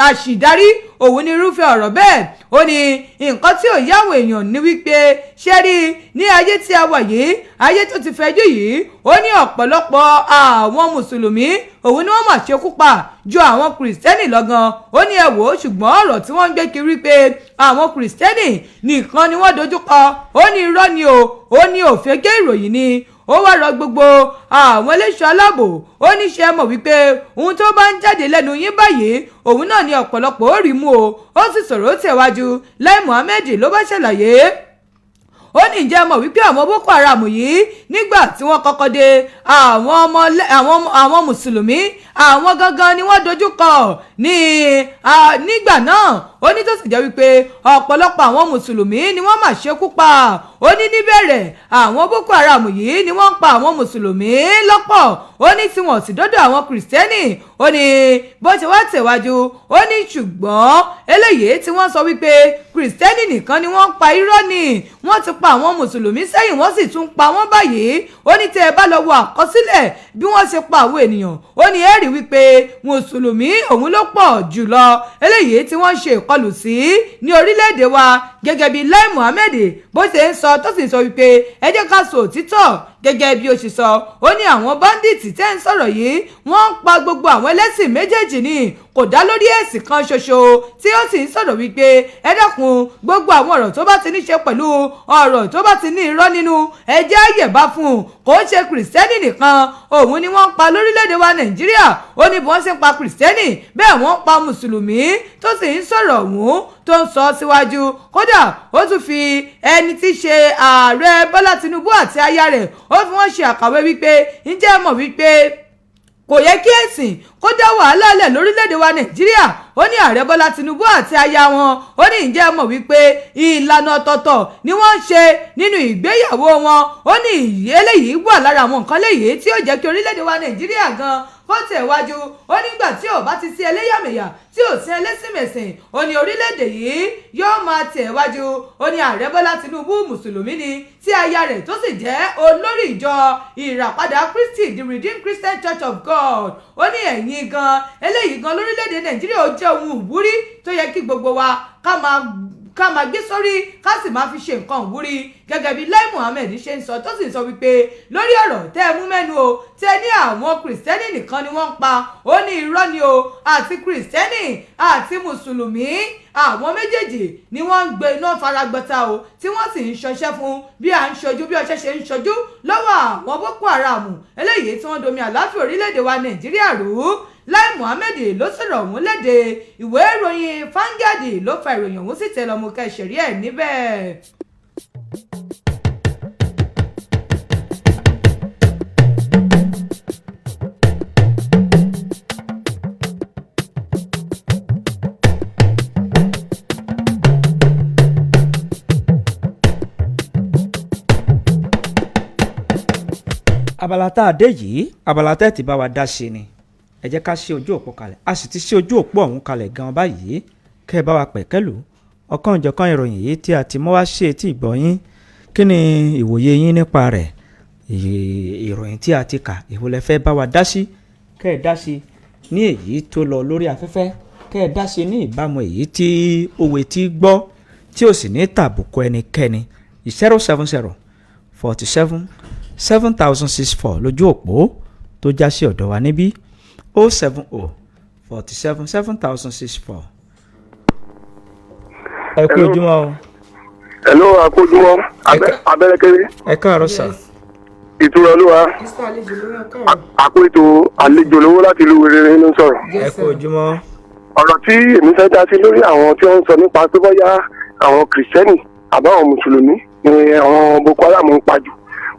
àṣìdarí òun ní irúfẹ́ ọ̀rọ̀ bẹ́ẹ̀ ó ní nǹkan tí ò yáwó èèyàn ní wípé ṣé rí ní ayé tí a wà yìí ayé tó ti fẹjú yìí ó ní ọ̀pọ̀lọpọ̀ àwọn mùsùlùmí òun ni wọ́n mà ṣekú pa ju àwọn kìrìsìtẹ́nì lọ́gán ó ní ẹ wò ó ṣùgbọ́n ọ̀rọ̀ tí wọ́n ń gbé kiri pé àwọn kìrìsìtẹ́nì nìkan ni wọ́n dojúkọ ó ní irọ́ ni o ó ní òfegè ìròyìn ni ó wá rọ gbogbo àwọn eléṣọ́ aláàbò ó ní ṣe mọ̀ wípé ohun tó bá ń jáde lẹ́nu yín báyìí òun náà ni ọ̀pọ̀lọpọ̀ ó rí mú o. Ó sì sọ̀rọ̀ tẹ̀wájú. Lai Muhammed ló bá ṣàlàyé ó ní ǹjẹ́ mọ̀ wípé àwọn Boko Haram yìí nígbà tí wọ́n kọ́kọ́ dé àwọn mùsùlùmí àwọn gangan ni wọ́n dojúkọ nígbà náà. Ó ní tó sì jẹ́ wípé ọ̀pọ̀lọpọ̀ àwọn mùsùlùmí ni wọ́n máa ṣekú pa. Ó ní níbẹ̀rẹ̀ àwọn Boko Haram yìí ni wọ́n pa àwọn mùsùlùmí lọ́pọ̀. Ó ní tí wọ́n sì dọ́dọ̀ àwọn kìrìsìtẹ́nì. Ó ní bó ṣe wá tẹ̀wájú ó ní ṣùgbọ́n eléyìí tí wọ́n sọ wípé kìrìsìtẹ́nì nìkan ni wọ́n pa irọ́ ni wọ́n ti pa àwọn mùsùlùmí sẹ́yìn wọ́n sì tún pa wọ́n báyìí. Ó ní tẹ́ ẹ bá lọ wo àkọsílẹ̀ bí wọ́n ṣe pa àwọn ènìyàn ó ní ẹ rí wípé mùsùlùmí òun ló pọ̀ jùlọ eléyìí tí wọ́n ṣe ìkọlù sí ní orílẹ̀-èdè wa gẹ́gẹ́ bí Lai Muhammed bó ṣe ń sọ tó sì ń sọ wípé ẹ jẹ́ ká sọ òtítọ́ gẹ́gẹ́ bí ó ṣe sọ. Ó ní àwọn báńdíìtì tẹ́ ń sọ̀rọ̀ yìí wọ́n ń pa gbogbo àwọn ẹlẹ́sìn méjèèjì ni kò dá lórí ẹ̀sìn kan ṣoṣo tí ó sì ń sọ̀rọ̀ wípé ẹ dákun gbogbo àwọn ọ̀rọ̀ tó bá ti ní ṣe pẹ̀lú ọ̀rọ̀ tó bá ti ní irọ́ nínú ẹ jẹ́ àyẹ̀bá fún un kò ń ṣe kìrìsìtẹ́nì nìkan òun ni wọ́n ń pa lórílẹ̀‐èdè wa Nàìjíríà. Ó ní bí wọ́n ṣe ń pa kìrìsìtẹ́nì bẹ́ẹ̀ wọ́n ń pa mùsùlùmí tó sì ń sọ̀rọ̀ ọ̀hún tó ń sọ síwájú. Kódà ó tún fi ẹni tí í ṣe ààrẹ Bọ́lá Tinubu àti aya rẹ̀ ó fi wọ́n ṣe àkàwé wípé ǹjẹ́ mọ̀ wípé kò yẹ kí ẹ̀sìn kó dá wàhálà lẹ̀ lórílẹ̀‐èdè wa Nàìjíríà. Ó ní ààrẹ Bọ́lá Tinubu àti aya wọn ó ní ǹjẹ́ mọ̀ wípé ìlànà ọ̀tọ̀ọ̀tọ̀ ni wọ́n ń ṣe nínú ìgbéyàwó wọn. Ó ní eléyìí wà lára àwọn nǹkan léyìí tí ó jẹ́ kí orílẹ̀‐èdè wa Nàìjíríà gan ó tẹ̀wájú. Ó nígbà tí ò bá ti sí ẹlẹ́yàmẹ̀yà tí ò sí ẹlẹ́sìnmẹ̀sìn ó ní orílẹ̀‐èdè yìí yóò máa tẹ̀wájú. Ó ní ààrẹ Bọ́lá Tinubu mùsùlùmí ni tí aya rẹ̀ tó sì jẹ́ olórí ìjọ ìràpadà Kristi the Redeemed Christian Church of God. Ó ní ẹ̀yin gan eléyìí gan lórílẹ̀‐èdè Nàìjíríà ó jẹ́ ohun ìwúrí tó yẹ kí gbogbo wa ká máa gbé sórí ká sì máa fi ṣe nǹkan ìwúrí gẹ́gẹ́ bí Lai Muhammed ṣe ń sọ tó sì ń sọ wípé lórí ọ̀rọ̀ tẹ́ ẹ mú mẹ́nu o tẹ́ ní àwọn kìrìsìtẹ́nì nìkan ni wọ́n ń pa ó ní irọ́ ni o àti kìrìsìtẹ́nì àti mùsùlùmí àwọn méjèèjì ni wọ́n ń gbé iná faragbọ́ta o tí wọ́n sì ń ṣọṣẹ́ fún bí à ń ṣojú bí ọṣẹ́ ṣe ń ṣojú lọ́wọ́ àwọn Boko Haram eléyìí tí wọ́n domi àláfíà orílẹ̀-èdè wa Nàìjíríà rú. Lai Muhammed ló sọ̀rọ̀ ọ̀hún léde ìwé ìròyìn Vanguard ló fa ìròyìn ọ̀hún sí tẹlọmù kẹsẹ̀rí ẹ̀ níbẹ̀. abala tá a dé yìí abala tẹ́ ti bá wa dá ṣe ni ẹ jẹ́ ká ṣe ojú òpó kalẹ̀ a sì ti ṣe ojú òpó ọ̀hún kalẹ̀ gan báyìí kẹ́ ẹ bá wa pẹ̀kẹ́lù ọ̀kan ìjọ̀kan ìròyìn yìí tí a ti mọ́ wá ṣe tí ìgbọ́ yín kí ni ìwòye yín nípa rẹ̀ ìròyìn tí a ti kà èwo lẹ fẹ́ bá wa dá sí kẹ́ ẹ dá sí ní èyí tó lọ lórí afẹ́fẹ́ kẹ́ ẹ dá sí ní ìbámu èyí tí òwe tí gbọ́ tí ò sì ní tàbùkù ẹnikẹ́ni 070 47 7064 lójú òpó tó já sí ọ̀dọ̀ wa níbí 070 47 7064. ẹ kú ojúmọ́ o. hello akójúmọ́ abẹ́rẹ́kẹ́rẹ́. ẹ káàárọ̀ sà. ìtura olúwa àpò ètò àlejò lówó láti ìlú Wèrè ló ń sọ̀rọ̀. ẹ kú ojúmọ́. ọ̀rọ̀ tí èmi fẹ́ dá sí lórí àwọn tí wọ́n ń sọ nípa pé bóyá àwọn kìrìsìtẹ́nì àbáwọn mùsùlùmí ni àwọn Boko Haram ń pa jù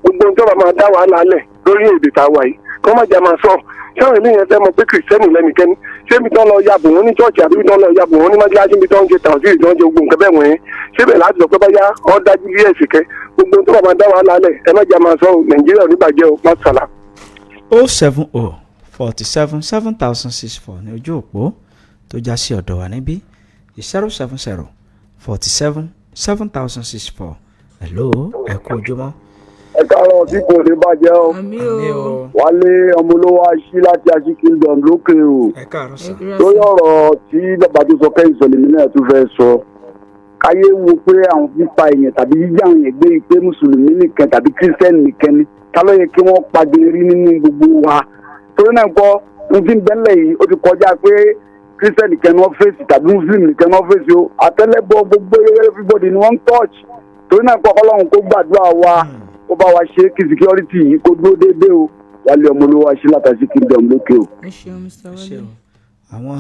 gbogbo ohun tó bá máa dá wàhálà lẹ̀ lórí èdè tá a wà yìí kí wọ́n má jẹ́ máa sọ sáwọn eléyìí fẹ́ mọ̀ pé kìrìsìtẹ́nì lẹ́nìkẹ́ni ṣé ibi tán lọ yabò wọn ní chọ́ọ̀chì àbí ibi tán lọ yabò wọn ní mọ́tíláṣí ibi tán ń ṣe tàn sí ìdán ṣe gbogbo nǹkan bẹ́ẹ̀ wọ̀nyẹn síbẹ̀ láti sọ pé báyá wọ́n dájú bí ẹ̀sìn kẹ́ gbogbo ohun tó bá máa dá wàhálà lẹ̀ ẹ má jẹ́ máa sọ Nàìjíríà oníbàjẹ́ o má sàlà. 070 47 7064 ní ojú òpó tó já sí ọ̀dọ̀ wa níbí 070 47 7064. hello ẹ kú ojúmọ́. ẹ káàárọ̀ tí kò lè bàjẹ́ o. Wálé ọmọlówó aṣí láti aṣí kingdom lókè o. ẹ káàárọ̀ sà. lórí ọ̀rọ̀ tí bàbá tó sọ kẹ́yìn sọ lèmi náà tún fẹ́ sọ. káyé wo pé àwọn pípa èèyàn tàbí jíjẹ́ àwọn èèyàn gbé pé mùsùlùmí nìkan tàbí kírísítẹ́nì nìkan ni ká ló yẹ kí wọ́n pàdé rí nínú gbogbo wa. torí náà kọ́ n ti bẹ́lẹ̀ yìí ó ti kọjá pé kírísítẹ́nì nìkan ni wọ́n fèsì tàbí mùsùlùmí nìkan ni wọ́n fèsì o. àtẹ́lẹbọ gbogbo everybody ni wọ́n ń touch. torí náà kọ́ Ọlọ́run kó gbàdúrà wa kó bá wa ṣe kí security yìí kó dúró déédéé o wálé ọmọ olówó wa ṣe látàṣí kingdom lókè o. ẹ ṣeun Mr. Wálé. àwọn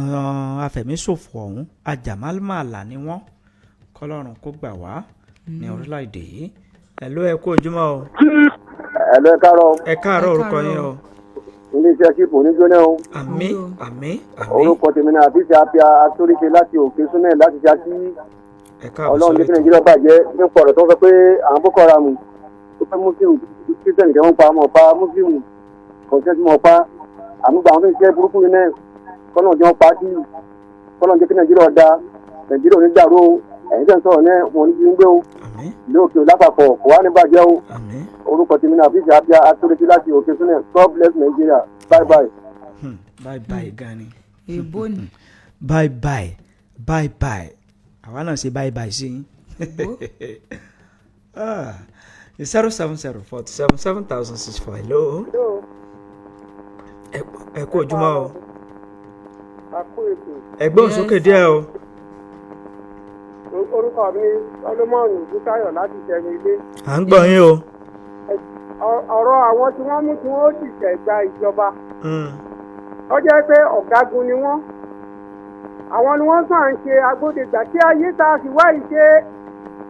afẹ̀míṣòfò ọ̀hún ajàmálmàlà ni wọ́n kọ́lọ́run kó gbà wá ní orílẹ̀-èdè yìí. ẹ ló ẹ kú ojúmọ́ o. ẹ lọ káàárọ̀. ẹ káàárọ̀ orúkọ yín o. iléeṣẹ́ sípò oníjóná o. àmín àmín àmín. orúkọ tèmi náà àti ṣe àpíà atóríṣe láti òkè súnmọ́ láti ṣe àti ẹ káàbọ̀ ọlọ́run sórí ní kí nàìjíríà bàjẹ́ nípa ọ̀rọ̀ tó ń sọ pé àwọn boko haram tó fẹ́ muslim kírísítẹ́nì kẹ́ wọ́n pa ọmọ pa muslim kọ̀ọ̀ṣẹ́ tí wọ́n pa àmúgbà àwọn tó ń ṣe burúkú yìí náà kọ́nà jẹ́ wọ́n pa á sí kọ́nà jẹ́ kí nàìjíríà ọ̀dà nàìjíríà ò ní dàrú o ẹ̀yin tẹ́ ń sọ̀rọ̀ náà wọn ò ní jí ń gbé o àmín ìlú òkè lápapọ̀ kò wá ní bàjẹ́ o àmín. orúkọ tèmi náà àfíìsì àbíà atóríṣe láti òkè súnmọ́ God bless Nigeria bye bye. bye bye gan ni. èbó ni. bye bye bye bye àwa náà ṣe bye bye sí yín. 07047777064 hello. ẹ kú ojúmọ́ o. ẹgbẹ́ òsókè díẹ̀ o. orúkọ mi Solomoni Bùsáyọ̀ láti Ṣẹ̀yìn Ilé. à ń gbọ́ yín o. ọ̀rọ̀ àwọn tí wọ́n mú tí wọ́n sì ṣẹ̀gbà ìjọba ó jẹ́ pé ọ̀gágun ni wọ́n àwọn ni wọ́n sàn ń ṣe agbódegbà tí ayé tá a fi wá ìṣe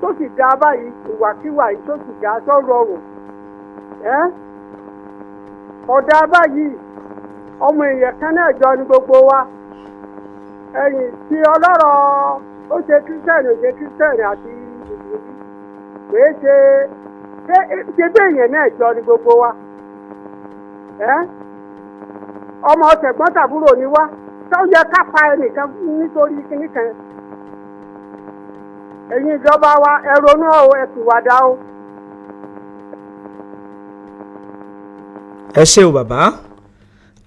tó sì dá báyìí ìwàkiwà yìí tó sì dá tó rọrùn ọ̀dà báyìí ọmọ èèyàn kan náà jọ ní gbogbo wa ẹ̀yìn tí ọlọ́rọ̀ ó ṣe kírísítẹ́nì ó ṣe kírísítẹ́nì àti kìí ṣe bẹ́ẹ̀ yẹn náà jọ ní gbogbo wa ọmọ ọ̀sẹ̀gbọ́n tàbúrò ni wá tó yẹ ká pa ẹnìkan nítorí kíní kan ẹ̀yin ìjọba wa ẹ ronú o ẹ pìwàdà o. ẹ ṣé o bàbá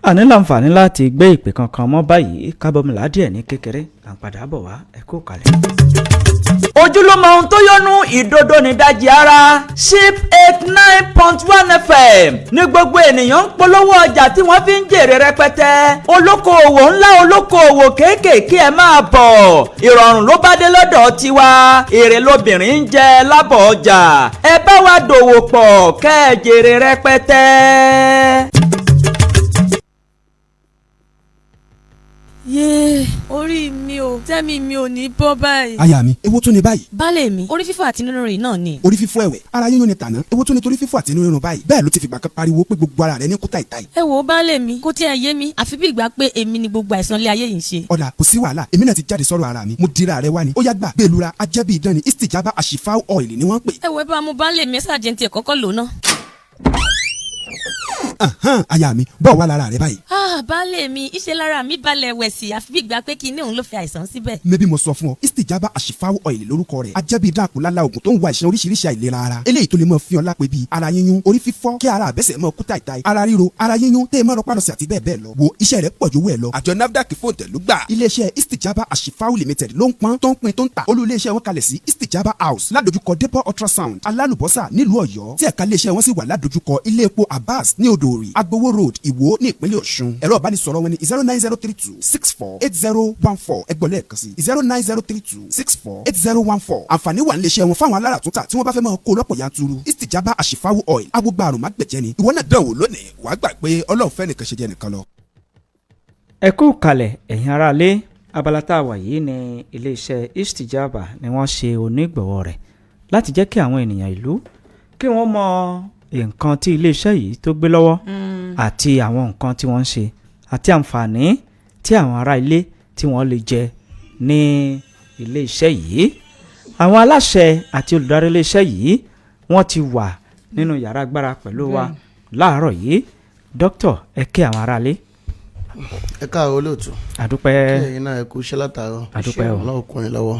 a ní láǹfààní láti gbé ìpè kankan mọ́ báyìí kábọ̀mìlà díẹ̀ ní kékeré à ń padà bọ̀ wá ẹ kú kalẹ̀. ojúlówó ohun tó yọnu ìdodo nídajì ara ship 89.1 FM ní gbogbo ènìyàn ń polówó ọjà tí wọ́n fi ń jèrè rẹpẹtẹ olókoòwò ńlá olókoòwò kéékèèké ẹ máa bọ̀ ìrọ̀rùn ló bá dé lọ́dọ̀ tiwa èrè lobìnrin ń jẹ lábọ̀ ọjà ẹ bá wa dòwò pọ̀ kẹ́ ẹ jèrè rẹpẹtẹ. yéé orí mi ò tẹ́mi mi ò ní bọ́ báyìí. aya mi ewo tún ni báyìí. baálé mi orí fífọ́ àti nínú rìn náà ni. orí fífọ́ ẹ̀wẹ̀ ara yíyún ni tàná ewo tún ni torí fífọ́ àti nínú báyìí bẹ́ẹ̀ ló ti fìgbà kan pariwo pé gbogbo ara rẹ̀ ní kúta ìta yìí. ẹ wo baálé mi kó tiẹ̀ yé mi àfi bí ìgbà pé èmi ni gbogbo àìsàn ilé ayé yìí ń ṣe. ọ̀dà kò sí wàhálà èmi náà ti jáde sọ̀rọ̀ ara mi mo dira rẹ wá ni ó yá gbà gbẹlura ajẹ́bí idán ni istijaba ashifau oil ni wọ́n pè. ẹ wo ẹ bá mu baálé mi ṣáà jẹ́ ní tiẹ̀ kọ́kọ́ lò náà. aya mi bọ́ wà lára rẹ báyìí. baálé mi iṣẹ́ lára mi balẹ̀ wẹ̀sì àfi bí ìgbà pé kinní òun ló fi àìsàn síbẹ̀. mẹ́bí mo sọ fún ọ istijaba ashifau oil lórúkọ rẹ̀ ajẹ́bí idán àkùnlálá oògùn tó ń wa ìṣàn oríṣiríṣi àìlera ara eléyìí tó lè mọ fi ọ lápẹ́ bíi ara yíyún orí fífọ́ kí ara àbẹ́sẹ̀ mọ kúta ìta ara ríro ara yíyún tẹ́ ẹ mọ́ rọpárọsẹ̀ àti bẹ́ẹ̀ bẹ́ẹ̀ lọ wo iṣẹ́ rẹ̀ pọ̀ ju owó ẹ lọ. àjọ nafdac fòǹtẹ̀ ló gbà iléeṣẹ́ istijaba ashifau limited ló ń pọ́n tó ń pín tó ń ta olú iléeṣẹ́ wọn kalẹ̀ sí istijaba house ládojúkọ depo ultrasound alálùbọ́sà nílùú ọ̀yọ́ tí ẹ̀ka iléeṣẹ́ wọn sì wà ládojúkọ ilé epo abbas ní odòòrì agbowó road ìwó ní ìpínlẹ̀ ọ̀ṣun ẹ̀rọ ìbánisọ̀rọ̀ wọn ni 09032648014 ẹgbọ́n lẹ́ẹ̀kan sí 09032648014 àǹfààní wà níléeṣẹ́ wọn fáwọn alára tó tà tí wọ́n bá fẹ́ máa kó lọ́pọ̀ yanturu istijaba ashifau oil agbógbá àrùn má gbẹ̀jẹ̀ ni ìwọ náà dánwò lónìí wàá gbà pé ọlọ́run fẹ́ nìkan ṣe jẹ́ nìkan lọ. ẹ kú kalẹ̀ ẹ̀yin aráalé abala tá a wà yìí ní iléeṣẹ́ istijaba ni wọ́n ṣe onígbọ̀wọ́ rẹ̀ láti jẹ́ kí àwọn ènìyàn ìlú kí wọ́n mọ nǹkan tí iléeṣẹ́ yìí tó gbé lọ́wọ́ àti àwọn nǹkan tí wọ́n ń ṣe àti àǹfààní tí àwọn ará ilé tí wọ́n lè jẹ ní iléeṣẹ́ yìí àwọn aláṣẹ àti olùdarí iléeṣẹ́ yìí wọ́n ti wà nínú yàrá agbára pẹ̀lú wa láàárọ̀ yìí dókítà ẹ kí àwọn ará ilé. ẹ káàárọ̀ olóòtú. àdúpẹ́. kí ẹ̀yin náà ẹ kú iṣẹ́ látàárọ̀. àdúpẹ́ o. ọlọ́run kún yín lọ́wọ́.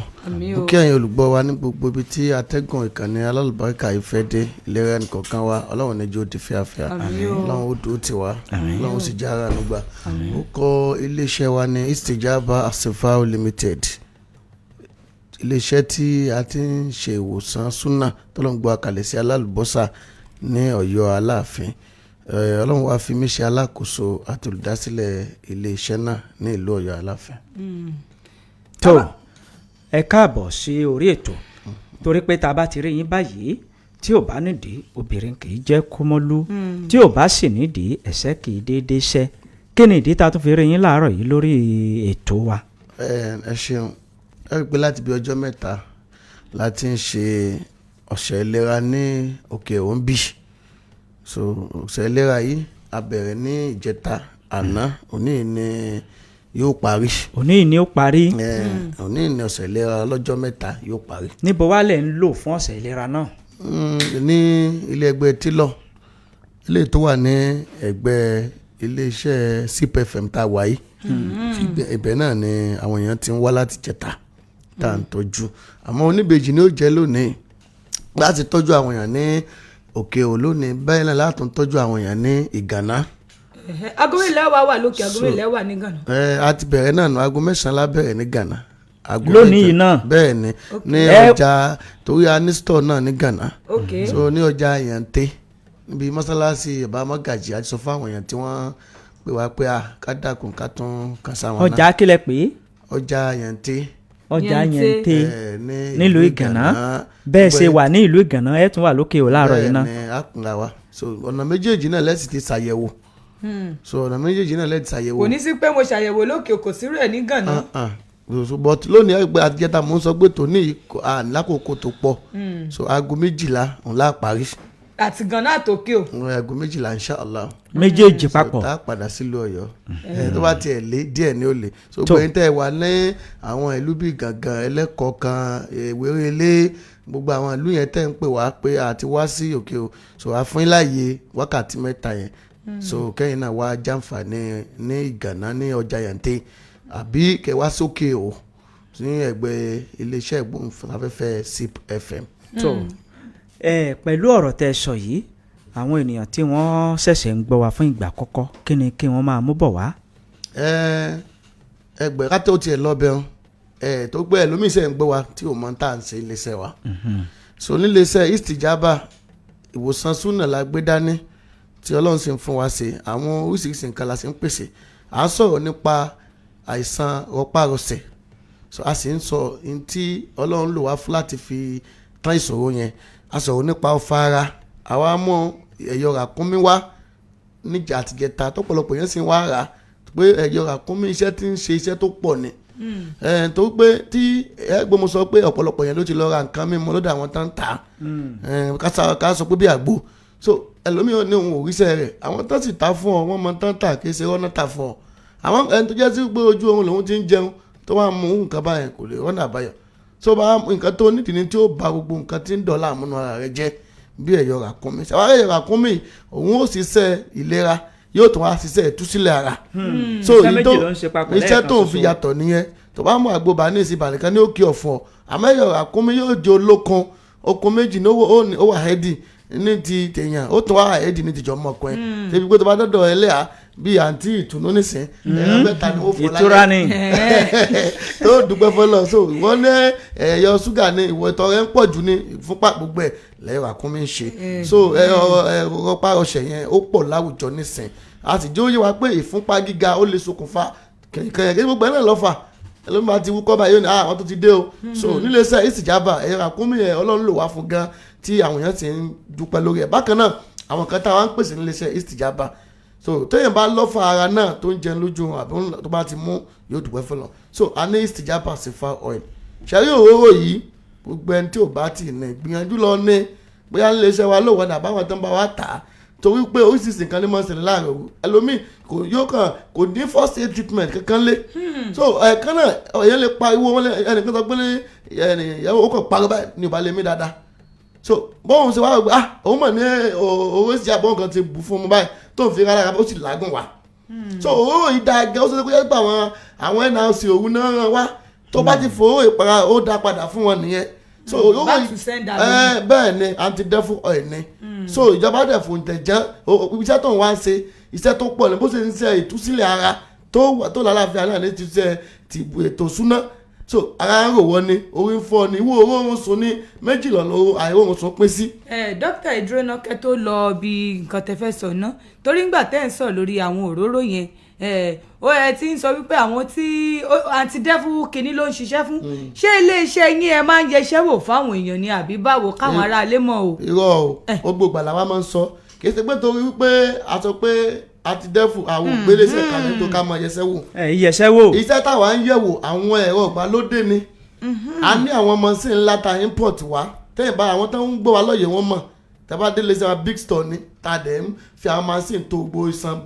mo kí ẹ̀yin olùgbọ́ wa ní gbogbo ibi tí atẹ́gùn ìkànnì alálùbáríkà yìí fẹ́ dé ìlera ẹnìkọ̀ọ̀kan wa ọlọ́run níjó di fíafíà ọlọ́run ó dúró tì wá ọlọ́run ó sì já ara nígbà. ó kọ iléeṣẹ́ wa ní istijaba ashifau limited iléeṣẹ́ tí a ti ń ṣe ìwòsàn súnà tọ́lọ́ngbọ́ akalẹ̀ sí alálùbọ́sà ní ọ̀yọ́ aláàfin ọlọ́run wá fi mí ṣe alákòóso àti olùdásílẹ̀ iléeṣẹ́ náà ní ìlú ọ̀yọ́ aláàfin. tó ẹ káàbọ̀ sí orí ètò torí pé tá a bá ti rí yín báyìí tí ò bá nídìí obìnrin kì í jẹ́ kúmọ́lú tí ò bá sì nídìí ẹ̀sẹ̀ kì í déédéé ṣẹ́ kí ni ìdí tá a tún fi rí yín láàárọ̀ yìí lórí ètò wa. ẹ ṣeun ẹ rí i pé láti bí ọjọ́ mẹ́ta la ti ń ṣe ọ̀sẹ̀ ìlera ní òkè òun bí so ọ̀sẹ̀ ìlera yìí a bẹ̀rẹ̀ ní ìjẹta àná òní ni yóò parí. òní ni ó parí. òní ni ọ̀sẹ̀ ìlera lọ́jọ́ mẹ́ta yóò parí. níbo wá lẹ̀ ń lò fún ọ̀sẹ̀ ìlera náà. ní ilé ẹgbẹ́ tílọ̀ ilé tó wà ní ẹgbẹ́ iléeṣẹ́ CPFM tá a wà yìí ibẹ̀ náà ni àwọn èèyàn ti ń wá láti jẹta tá à ń tọ́jú àmọ́ oníbejì ni ó jẹ́ lónìí láti tọ́jú àwọn èèyàn ní òkè ò lónìí bẹ́ẹ̀ náà láti tọ́jú àwọn èèyàn ní ìgànná. aago mélòó wà lókè aago mélòó wà ní Ghana. a ti bẹ̀rẹ̀ náà nù aago 9 la bẹ̀rẹ̀ ní Ghana. lónìí yìí náà. bẹ́ẹ̀ ni ní ọjà torí a ní store náà ní Ghana. so ní ọjà Yàntẹ́ níbi mọ́sálásí ọba mọ́gàjì àti sọ fáwọn èèyàn tí wọ́n pè wá pé ká dákun ká tún kàn sáwọn náà. ọjà kílẹ̀ pé. ọjà Yàntẹ́. ọjà Yàntẹ́ nílùú Ìgànná bẹ́ẹ̀ ṣe wà ní ìlú Ìgànná ẹ̀ tún wà lókè ò láàárọ̀ yìí náà. bẹ́ẹ̀ ni a kùn la wa so ọ̀nà méjèèjì náà lẹ́sìn ti ṣàyẹ̀wò so ọ̀nà méjèèjì náà lẹ́sìn ṣàyẹ̀wò. kò ní sí pé mo ṣàyẹ̀wò lókè kò sí rẹ̀ ní Ghana. but lónìí ẹgbẹ́ àtijọ́ta mo ń sọ pé tòní lákòókò tó pọ̀ so aago 12 òun la parí. àti Ghana àtòkè o. aago 12 inshallah. méjèèjì papọ̀. tá a padà sílùú Ọ̀yọ́ tó bá tiẹ̀ lé díẹ̀ ní ó lè so gbẹ̀yìn tẹ́ ẹ wà ní àwọn ìlú bíi Gàngàn Ẹlẹ́kọ̀ọ́kan Ewérelé gbogbo àwọn ìlú yẹn tẹ́ ń pè wá pé àti wá sí òkè o so àfúnláyè wákàtí mẹ́ta yẹn so kẹ́yìn náà wá jàǹfààní ní Ìgànná ní ọjà Yàntẹ́ àbí kẹwàá sókè o ní ẹgbẹ́ iléeṣẹ́ ìgbóhùnsáfẹ́fẹ́ CPFM. tó pẹ̀lú ọ̀rọ̀ tẹ́ sọ yìí àwọn ènìyàn tí wọ́n ṣẹ̀ṣẹ̀ ń gbọ́ wa fún ìgbà àkọ́kọ́ kí ni kí wọ́n máa mú bọ̀ wá. ẹgbẹ́ ká tó tiẹ̀ lọ bẹ̀rù tó gbé ẹlòmíì sẹ́ ń gbọ́ wa tí ò mọ̀ tá à ń ṣe iléeṣẹ́ wa so níléeṣẹ́ Istijaba ìwòsàn súnà la gbé dání tí Ọlọ́run sì ń fún wa ṣe àwọn oríṣiríṣi nǹkan la sì ń pèsè à ń sọ̀rọ̀ nípa àìsàn rọpárọsẹ̀ so a sì ń sọ ní tí Ọlọ́run lò wá fún láti fi tán ìṣòro yẹn a sọ̀rọ̀ nípa ọ̀fà ara àwa mọ̀ ẹ̀yọ̀ ràkúnmí wá níjà àtìjẹta tọ́pọ̀lọpọ̀ yẹn sì ń wá rà pé ẹ̀yọ̀ ràkúnmí iṣẹ́ tí ń ṣe iṣẹ́ tó pọ̀ ni tó pé tí ẹgbẹ́ mo sọ pé ọ̀pọ̀lọpọ̀ yẹn ló ti lọ ra nǹkan mímu lọ́dọ̀ àwọn tán tà ká sọ pé bí àgbo so ẹlòmíràn ní òun òríṣẹ́ rẹ̀ àwọn tán sì ta fún ọ wọ́n mọ tán tà kì í ṣe rọ́nà tà fún ọ àwọn ẹni tó jẹ́ sí pé ojú oorun lòun ti ń jẹun tó wá mú nǹkan báyẹn kò lè rọ́nà àbáyọ tó bá nǹkan tó nídìí ni tí ó ba gbogbo nǹkan tí ń dọ̀la àmúnú ara rẹ̀ jẹ́ bí ẹ̀yọ̀ ràkúnmí ṣàwárí ẹ̀yọ̀ ràkúnmí òun ó ṣiṣẹ́ ìlera yóò tún wá ṣiṣẹ́ ìtúsílẹ̀ ara so iṣẹ́ tó ń fi yàtọ̀ nìyẹn tó bá mú àgbo bá ní ìsìn ìbànúkẹ́ ní òkè ọ̀fọ̀ àmọ́ ẹ̀yọ̀ ràkúnmí yóò jẹ́ olókun okun méjì ní ó wà hẹ́dì ní ti tèèyàn ó tún wà hẹ́dì ní tìjọ́ mọ̀kùnrin ṣébi pé tó bá dọ́dọ̀ ẹlẹ́à bí àǹtí ìtùnú nísìn ẹ̀rọ mẹ́ta ni ó fọ́ láyé ìtura ni tó dúpẹ́ fọlọ́ so wọ́n ní ẹ̀yọ̀ ṣúgà ní ìwọ ìtọ̀ rẹ̀ ń pọ̀ jù ní fúnpá gbogbo ẹ̀ lẹ́yìn ràkúnmí ń ṣe so ẹ̀rọ pàrọ̀ṣẹ̀ yẹn ó pọ̀ láwùjọ nísìn a sì jẹ́ òye wa pé ìfúnpá gíga ó lè ṣokùnfà kẹ̀kẹ́ gbogbo ẹ̀ náà lọ́fà ẹlòmíì bá ti wúkọ́ báyìí ó ní àwọn tó ti dé o so níléeṣẹ́ Istijaba ẹ̀rọ ràkúnmí ẹ̀ Ọlọ́run lò wá fún gan tí àwọn èèyàn ti ń dúpẹ́ lórí ẹ̀ bákan náà àwọn kan táwọn ń pèsè níléeṣẹ́ Istijaba so téèyàn bá lọ́fà ara náà tó ń jẹun lójú àbí tó bá ti mú yóò dùpẹ́ fọlọ́ so a ní Istijaba Sifa oil ṣẹ́rí òróró yìí gbogbo ẹni tí ò bá tì ní gbìyànjú lọ ní bóyá níléeṣẹ́ wa lówó náà báwọn tó ń bá wa tà á torí pé oríṣiríṣi nǹkan ní mọ̀ ṣẹlẹ̀ láàrin òru ẹlòmíì kò ní first aid treatment kankan lé so ẹ̀ẹ̀kan náà èèyàn lè pariwo wọn ẹnìkan sọ pé ìyàwó ó kàn pariwo báyìí ní ìbálẹ̀ mi dáadáa so bọ́ọ̀hún ṣe wá rò pé òun mọ̀ ní oríṣi àbọ̀n kan ti bù fún un báyìí tó ń fi rárá ó sì lágùn wá so òróró yìí dáa gẹ́ ó ṣe pé yẹn gbà àwọn NRC òru náà ràn wá tó bá ti fòró ìpara ó dá padà fún wọn nìyẹn so òróró yìí bẹ́ẹ̀ ni anti-devil oil ni so ìjọba dẹ̀ fún tẹ̀jẹ́ iṣẹ́ tó ń wá ṣe iṣẹ́ tó pọ̀ ní bó ṣe ń ṣe ìtúsílẹ̀ ara tó lálàáfíà náà ní ti ṣe ti ètò súná so ara ń rò wọ́n ni orí ń fọ́ ni ìwọ oorun sùn ní méjìlá lọ́wọ́ àìróorun sùn pín sí. dókítà ìdúrónà kẹ́ tó lọ bí nǹkan tẹ́ fẹ́ sọ ná torí ńgbà tẹ́ ń sọ lórí àwọn òróró yẹn ó ẹ ti ń sọ wípé àwọn tí anti-devil kìíní ló ń ṣiṣẹ́ fún ṣé iléeṣẹ́ yín ẹ máa ń yẹṣẹ́ wò fáwọn èèyàn ni àbí báwo káwọn aráalé mọ̀ o. irọ́ o gbogbo àlàwà máa ń sọ kì í ṣe pé torí wípé a sọ pé anti-devil àwọn ògbélésẹ̀ kalẹ̀ tó ká máa yẹṣẹ́ wò. yẹṣẹ́ wò. iṣẹ́ táwa ń yẹ̀wò àwọn ẹ̀rọ ìgbàlódé ni a ní àwọn ọmọ sí ńlá ta import wa tẹ́yìn bá àwọn tó ń gbọ́ wa lọ́yẹ̀ wọn mọ̀ tẹ́bá délé sí wa big store ni ta dẹ̀ ń fi àwọn machine tó gbó ìsàn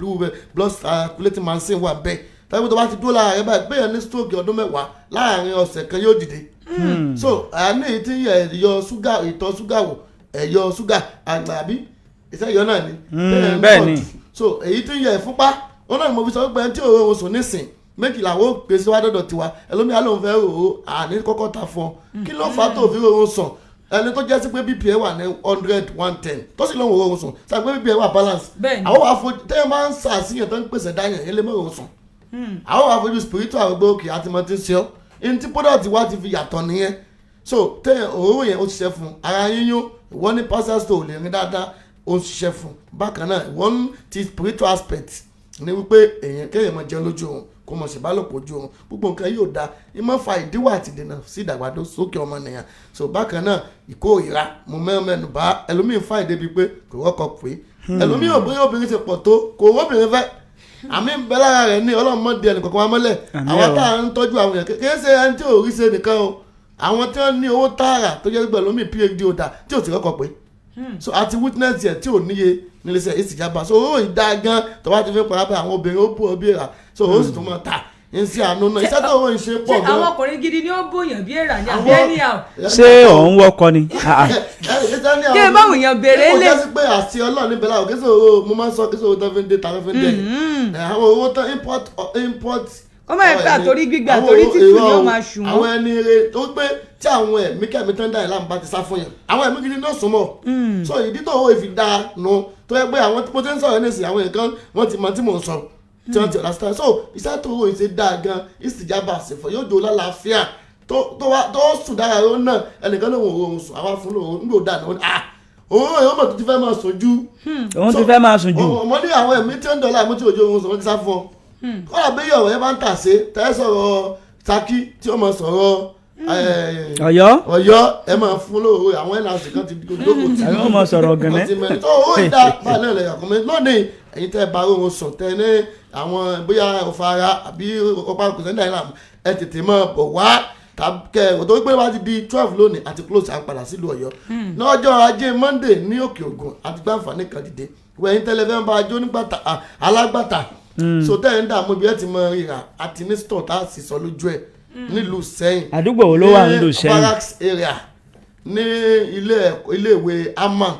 blood circulating machine wà bẹ́ẹ̀ tẹ́bí tó bá ti dúró lára rẹ̀ báyìí pé yẹn ní stroke ọdún 10 láàrin ọ̀sẹ̀ kan yóò dìde. So àní èyí tí ẹ̀yọ ṣúgà ìtọ̀ ṣúgà wò ẹ̀yọ ṣúgà àgbàbí ìṣẹ́yọ náà ni. bẹ́ẹ̀ ni. So èyí tí yẹ ìfúnpá wọn náà mo fi sọ pé tí òun sùn nísìn méjìlá wo gbèsè wá dọ̀dọ̀ tiwa ẹlòmíà lòun fẹ́ rò ó àní kọ́kọ́ ta fún ọ kí ló fà á tó fi rò ó sàn ẹni tó jẹ́ sí pé bpa wà ní 100 110 tó sì lóun rò ó sùn sàgbé pé bpa wà balance àwọn wà fojú tẹ́yẹ máa ń sàṣìyàn tó ń pèsè dáyàn yẹn lè mọ̀ rò ó sùn àwọn wà fojú spiritual gbé òkè àti mọ̀ tí ń ṣe ọ́ ní tí product wa ti fi yàtọ̀ nìyẹn so tẹ́yẹ òróró yẹn ó ṣiṣẹ́ fún ara yíyún ìwọ ní parcel store lè rìn dáadáa ó ń ṣiṣẹ́ fún bákan náà ìwọ́n ti spiritual aspect ní wípé èèyàn kéèyàn máa jẹun lójú oorun kó mọ̀ sí ìbálòpọ̀ ojú oorun gbogbo nǹkan yóò da ìmọ̀ fa ìdíwọ́ àti ìdènà sí ìdàgbàsókè ọmọnìyàn so bákan náà ìkórìíra mo mẹ́nu bá ẹlòmíín fáìn débi pé kò wọ́kọ̀ pé ẹlòmíín ò bóyá obìnrin ti pọ̀ tó kò wọ́bìnrin fẹ́ àmì ń bẹ lára rẹ̀ ní ọlọ́run mọ́ di ẹnì kankan wá mọ́lẹ̀ àwọn tá à ń tọ́jú àwọn èèyàn kékeré ṣe ẹni tí ò rí ṣe nìkan o àwọn tí wọ́n ní owó tààrà tó jẹ́ gbẹ̀lómi phd ò dà tí ò ti kọ́kọ́ pé so àti witness yẹ tí ò níye níléeṣẹ́ ìsìjàmbá so owó ìdá gan tó bá ti fi parapẹ àwọn obìnrin ó bú ọbí èèrà so ó sì tún mọ ta ń sí àánú náà iṣẹ́ tó ń ṣe pọ̀ gan. àwọn ọkùnrin gidi ni ó bóyàn bí èèrà ní àbí ẹni àwọn. ṣé òun wọkọ ni. kí ẹ báwo yàn béèrè lé. ó jẹ́ sí pé àti ọlọ́run níbẹ̀ láwọn kí sọ̀rọ̀ mo máa ń sọ kí sọ̀rọ̀ tó fi ń dé tàbí fi ń dé àwọn owó tán import ó máa ń pẹ́ àtòrí gbígbà àtòrí títù ni ó máa ṣù wọ́n. àwọn ẹni rẹ tó pé tí àwọn ẹ̀mí kẹ́mi tán dá ìlànà bá ti sá fún yẹn àwọn ẹ̀mí gidi náà súnmọ́ so ìdí tó owó ìfi dáa nù tó yẹ pé àwọn tí mo ti ń sọ̀rọ̀ nísìnyí àwọn nǹkan wọ́n ti mọ tí mò ń sọ tí wọ́n ti understand so iṣẹ́ tó owó ìṣe dáa gan ìsìjàmbá àṣẹfọ̀ yóò jò lálàáfíà tó sùn dára ló náà ẹnìkan náà wò ó sùn àwọn fún lòun nígbò dáa náà òun yóò mọ̀ tó ti fẹ́ máa sùn jù. òun ti fẹ́ máa sùn jù. ọmọdé àwọn ẹ̀mí tí ó ń dọ̀là àmú tí òjò òun sọ wọ́n ti sá fún ọ kọ́lá bẹ́yẹ̀ ọ̀rọ̀ yẹn bá ń tà sí tẹ́ sọ̀rọ̀ Ṣakí tí ó mọ̀ sọ̀rọ̀ Ọ̀yọ́ ẹ máa fún lóore àwọn nrc kan ti dókòó tí wọ́n mọ̀ sọ̀rọ̀ gẹ̀nẹ́ tó ó dá bá náà lẹ̀ yàgùnmẹ́ lónìí ẹ̀yin tẹ́ bá oorun sùn tẹ́ ní àwọn bóyá ọ̀fà ara àbí ọ̀pá kòsẹ́ńdà ìlànà ẹ tètè máa bọ̀ wá kẹ ọ̀tọ̀ wípé wá ti di 12 lónìí àti close à ń padà sílùú Ọ̀yọ́ lọ́jọ́ ajé Monday ní Òkè Ògùn àti gbàǹfààní kan dìde wẹ̀yìn tẹlifíṣàn bá ajó nígbàtà alágbàtà so tẹ́yìn dààmú ibi ẹ ti mọ ríra àti ní store tá a sì sọ lójú ẹ̀ nílùú Sẹ́yìn àdúgbò wo ló wà nílùú Sẹ́yìn barracks area ní iléèwé Aman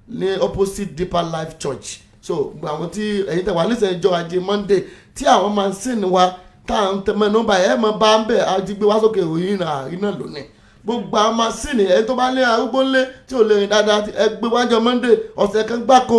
ní opposite Deeper Life Church so àwọn tí ẹ̀yin tẹ̀ wá lẹ́sẹ̀ ìjọ ajé Monday tí àwọn máa ń sìn wa tá à ń tẹ̀mọ́ nọ́mbà ẹ̀ mọ́ bá ń bẹ̀ àjígbé wá sókè ìròyìn àríná lónìí gbogbo àwọn máa sìn ẹ̀ tó bá lé arúgbó ńlé tí ò lè rìn dáadáa ẹ gbé wájọ Monday ọ̀sẹ̀ kan gbáko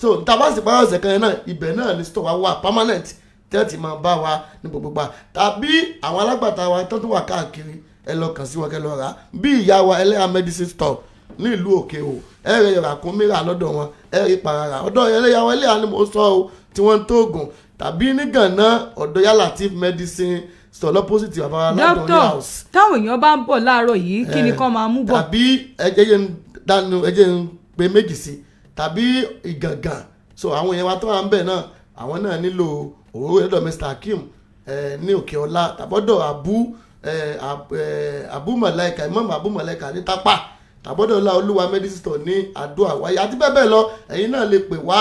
so tabasi pa ọ̀sẹ̀ kan náà ibẹ̀ náà ni store wa wà permanent tẹ́tì máa bá wa ní gbogbo gbà tàbí àwọn alágbàtà wa tó tún wà káàkiri ẹ lọ kàn sí wọn kẹ lọ rà bí ìyá wa ẹlẹ́yà medicine store ní ìlú Òkè o ẹ rẹ yọ̀rà kún mìíràn lọ́dọ̀ wọn ẹ rí parara ọ̀dọ̀ ẹlẹ́yà wa ẹlẹ́yà ni mo sọ o tí wọ́n ń tó oògùn tàbí ní Gànà ọ̀dọ̀ Yálà Latif medicine store lọ́pọ̀sìtì bàbá aládùn ní house. táwọn èèyàn bá ń bọ̀ láàárọ̀ yìí kí ni kán máa mú bọ̀. tàbí ẹjẹ ń pe méjì sí tàbí ìgàngàn so àwọn èèyàn wa tó wà ń bẹ̀ náà àwọn náà nílò òwúrò ẹ̀dọ̀ Mr. Hakeem ní Òkè Ọlá tàbọ́dọ̀ Abu Malaika Imam Abu Malaika ní Tápà tàbọ́dọ̀ Ọlá Olúwa medicine store ní Àdó Àwáyé àti bẹ́ẹ̀ bẹ́ẹ̀ lọ ẹ̀yin náà lè pè wá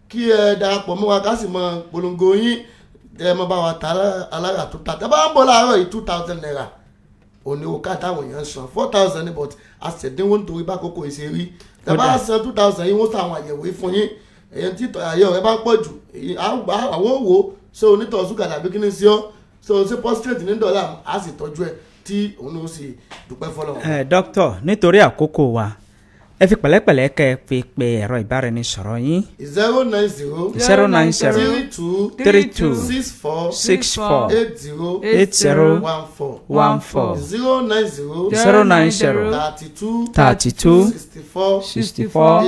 kí ẹ darapọ̀ mọ́ wa ká sì mọ polongo yín ẹ mọ bá wa ta alára tó ta tẹ́ bá ń bọ̀ láàárọ̀ yìí 2,000 naira òní o ká táwọn èèyàn san 4,000 ní but àṣẹ̀dínwó nítorí bá kókó ìṣerí tẹ́ bá san 2,000 yín wọ́n sọ àwọn àyẹ̀wò fún yín èyàn tí àyẹ̀wò rẹ bá ń pọ̀ jù àwọn òwò ṣé onítọ̀ ṣúgà tàbí kí ni sí ọ́ ṣé o ṣe prostate ní dọ́là á sì tọ́jú ẹ̀ tí òun ó sì dúpẹ́ fọlọ́. dókítà nítorí àkókò wa ẹ fi pẹ̀lẹ́pẹ̀lẹ́ kẹ́ ẹ fi pe ẹ̀rọ ìbáraẹnisọ̀rọ̀ yín. 090 32 64 80 14 090 32 64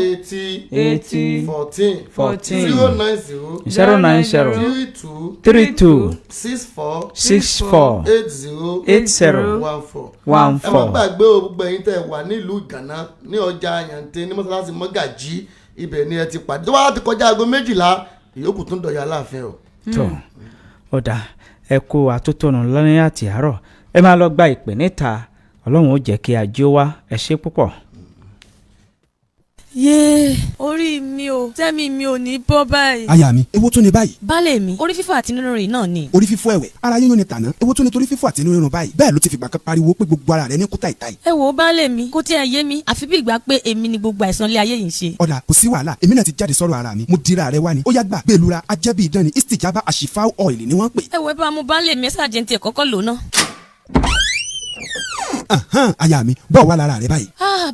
80 14 090 32 64 80 ẹ má 14. gbàgbé o gbogbo ẹ̀yin tẹ́ wà nílùú Ìgànná ní ọjà Àyàntẹ ní mọ́sálásí Mọ́gàjí ibẹ̀ ni ẹ ti pàdé tó bá ti kọjá aago 12 ìyókù tún dọ̀yà Aláàfin o. tó ó dà ẹ kó àtótónu lọ́ní àti àárọ̀ ẹ máa lọ gba ìpè níta Ọlọ́run ó jẹ́ kí ajé wá ẹ ṣé púpọ̀. yéé orí mi o tẹ́mi mi ò ní bọ́ báyìí. aya mi èwo tún ni báyìí. baálé mi orí fífọ́ àti nínú rìn náà ni. orí fífọ́ ẹ̀wẹ̀ ara yíyún ni tàná èwo tún ni torí fífọ́ àti nínú báyìí bẹ́ẹ̀ ló ti fìgbà kan pariwo pé gbogbo ara rẹ̀ ní kúta ìta yìí. ẹ wo baálé mi kó tiẹ̀ yé mi àfi bí ìgbà pé èmi ni gbogbo àìsàn ilé ayé yìí ń ṣe. ọ̀dà kò sí wàhálà èmi náà ti jáde sọ̀rọ̀ ara mi mo dira rẹ wá ni ó yá gbà gbẹlura ajẹ́bí idán ni istijaba àṣìfáwọ́ oil ni wọ́n pè. ẹ wo ẹ bá mú baálé mi ẹ ṣàjẹ́ ní kọ́kọ́ lò náà. aya mi bọ́ wà lára rẹ báyìí.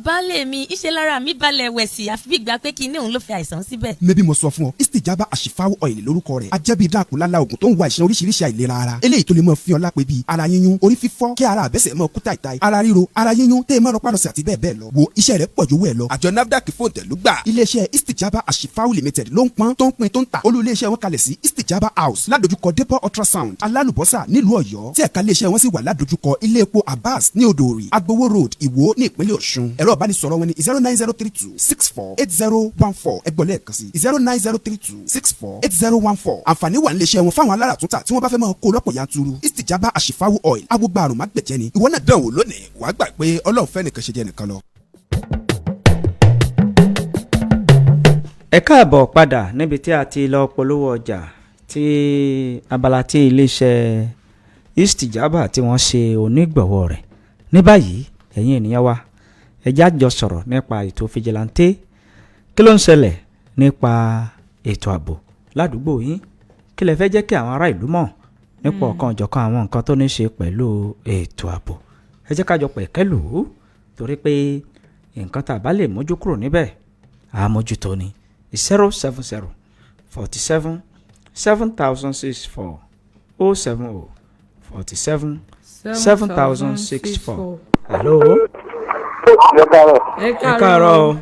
baálé mi iṣẹ́ lára mi balẹ̀ wẹ̀ sí àfi bí ìgbà pé kinní òun ló fi àìsàn síbẹ̀. mẹ́bí mo sọ fún ọ istijaba àṣìfáwọ́ oil lórúkọ rẹ̀ ajẹ́bí idán àkùnlálá oògùn tó ń wa ìṣàn oríṣiríṣi àìlera ara eléyìí tó lè mọ fi ọ lápẹ́ bíi ara yíyún orí fífọ́ kí ara àbẹ́sẹ̀ mọ kúta ìta ara ríro ara yíyún tẹ́ ẹ mọ́ rọpárọsẹ̀ àti bẹ́ẹ̀ bẹ́ẹ̀ lọ wo iṣẹ́ rẹ̀ pọ̀ ju owó ẹ̀ lọ. àjọ NAFDAC fòǹtẹ̀lú gbà iléeṣẹ́ istijaba àṣìfáwọ́ limited ló ń pọ́n tó ń pín tó ń ta olú iléeṣẹ́ wọn kalẹ̀ sí istijaba house ládojúkọ depot ultrasound alálùbọ́sà nílùú Ọ̀yọ́ tí ẹ̀ka iléeṣẹ́ wọn sì wà ládojúkọ ilé epo Abbas ní Odòòrì Agbowó road Ìwó ní ìpínlẹ̀ Ọ̀ṣun ẹ̀rọ ìbánisọ̀rọ̀ wọn ni 09032 64 8014 ẹgbọ́n lẹ́ẹ̀kan sí 09032 64 8014 àǹfààní wà níléeṣẹ́ wọn fáwọn aláràtúntà tí wọ́n bá fẹ́ máa kó lọ́pọ̀ yanturu istijaba àṣìfáwọ́ oil agbógbá àrùn má gbẹ̀jẹ̀ ni ìwọ náà dán wò lónìí wàá gbà pé Ọlọ́run fẹ́ nìkan ṣe jẹ́ nìkan lọ. ẹ káàbọ̀ padà níbi tí a ti lọ polówó ọjà tí abala tí iléeṣẹ́ istijaba tí wọ́n ṣe onígbọ̀wọ́ rẹ̀ ní báyìí ẹ̀yin ènìyàn wa ẹ já jọ sọ̀rọ̀ nípa ètò fìjìláńtẹ́ kí ló ń ṣẹlẹ̀ nípa ètò ààbò ládùúgbò yín kí lẹ fẹ́ jẹ́ kí àwọn ará ìlú mọ̀ nípa ọ̀kan ọ̀jọ̀kan àwọn nǹkan tó ní ṣe pẹ̀lú ètò ààbò ẹ jẹ́ ká jọ pẹ̀kẹ́lù torí pé nǹkan tá a bá lè mójú kúrò níbẹ̀ àmójútó ni 070 47 7064 070 47 7064. Hello. ẹ káàárọ̀ o.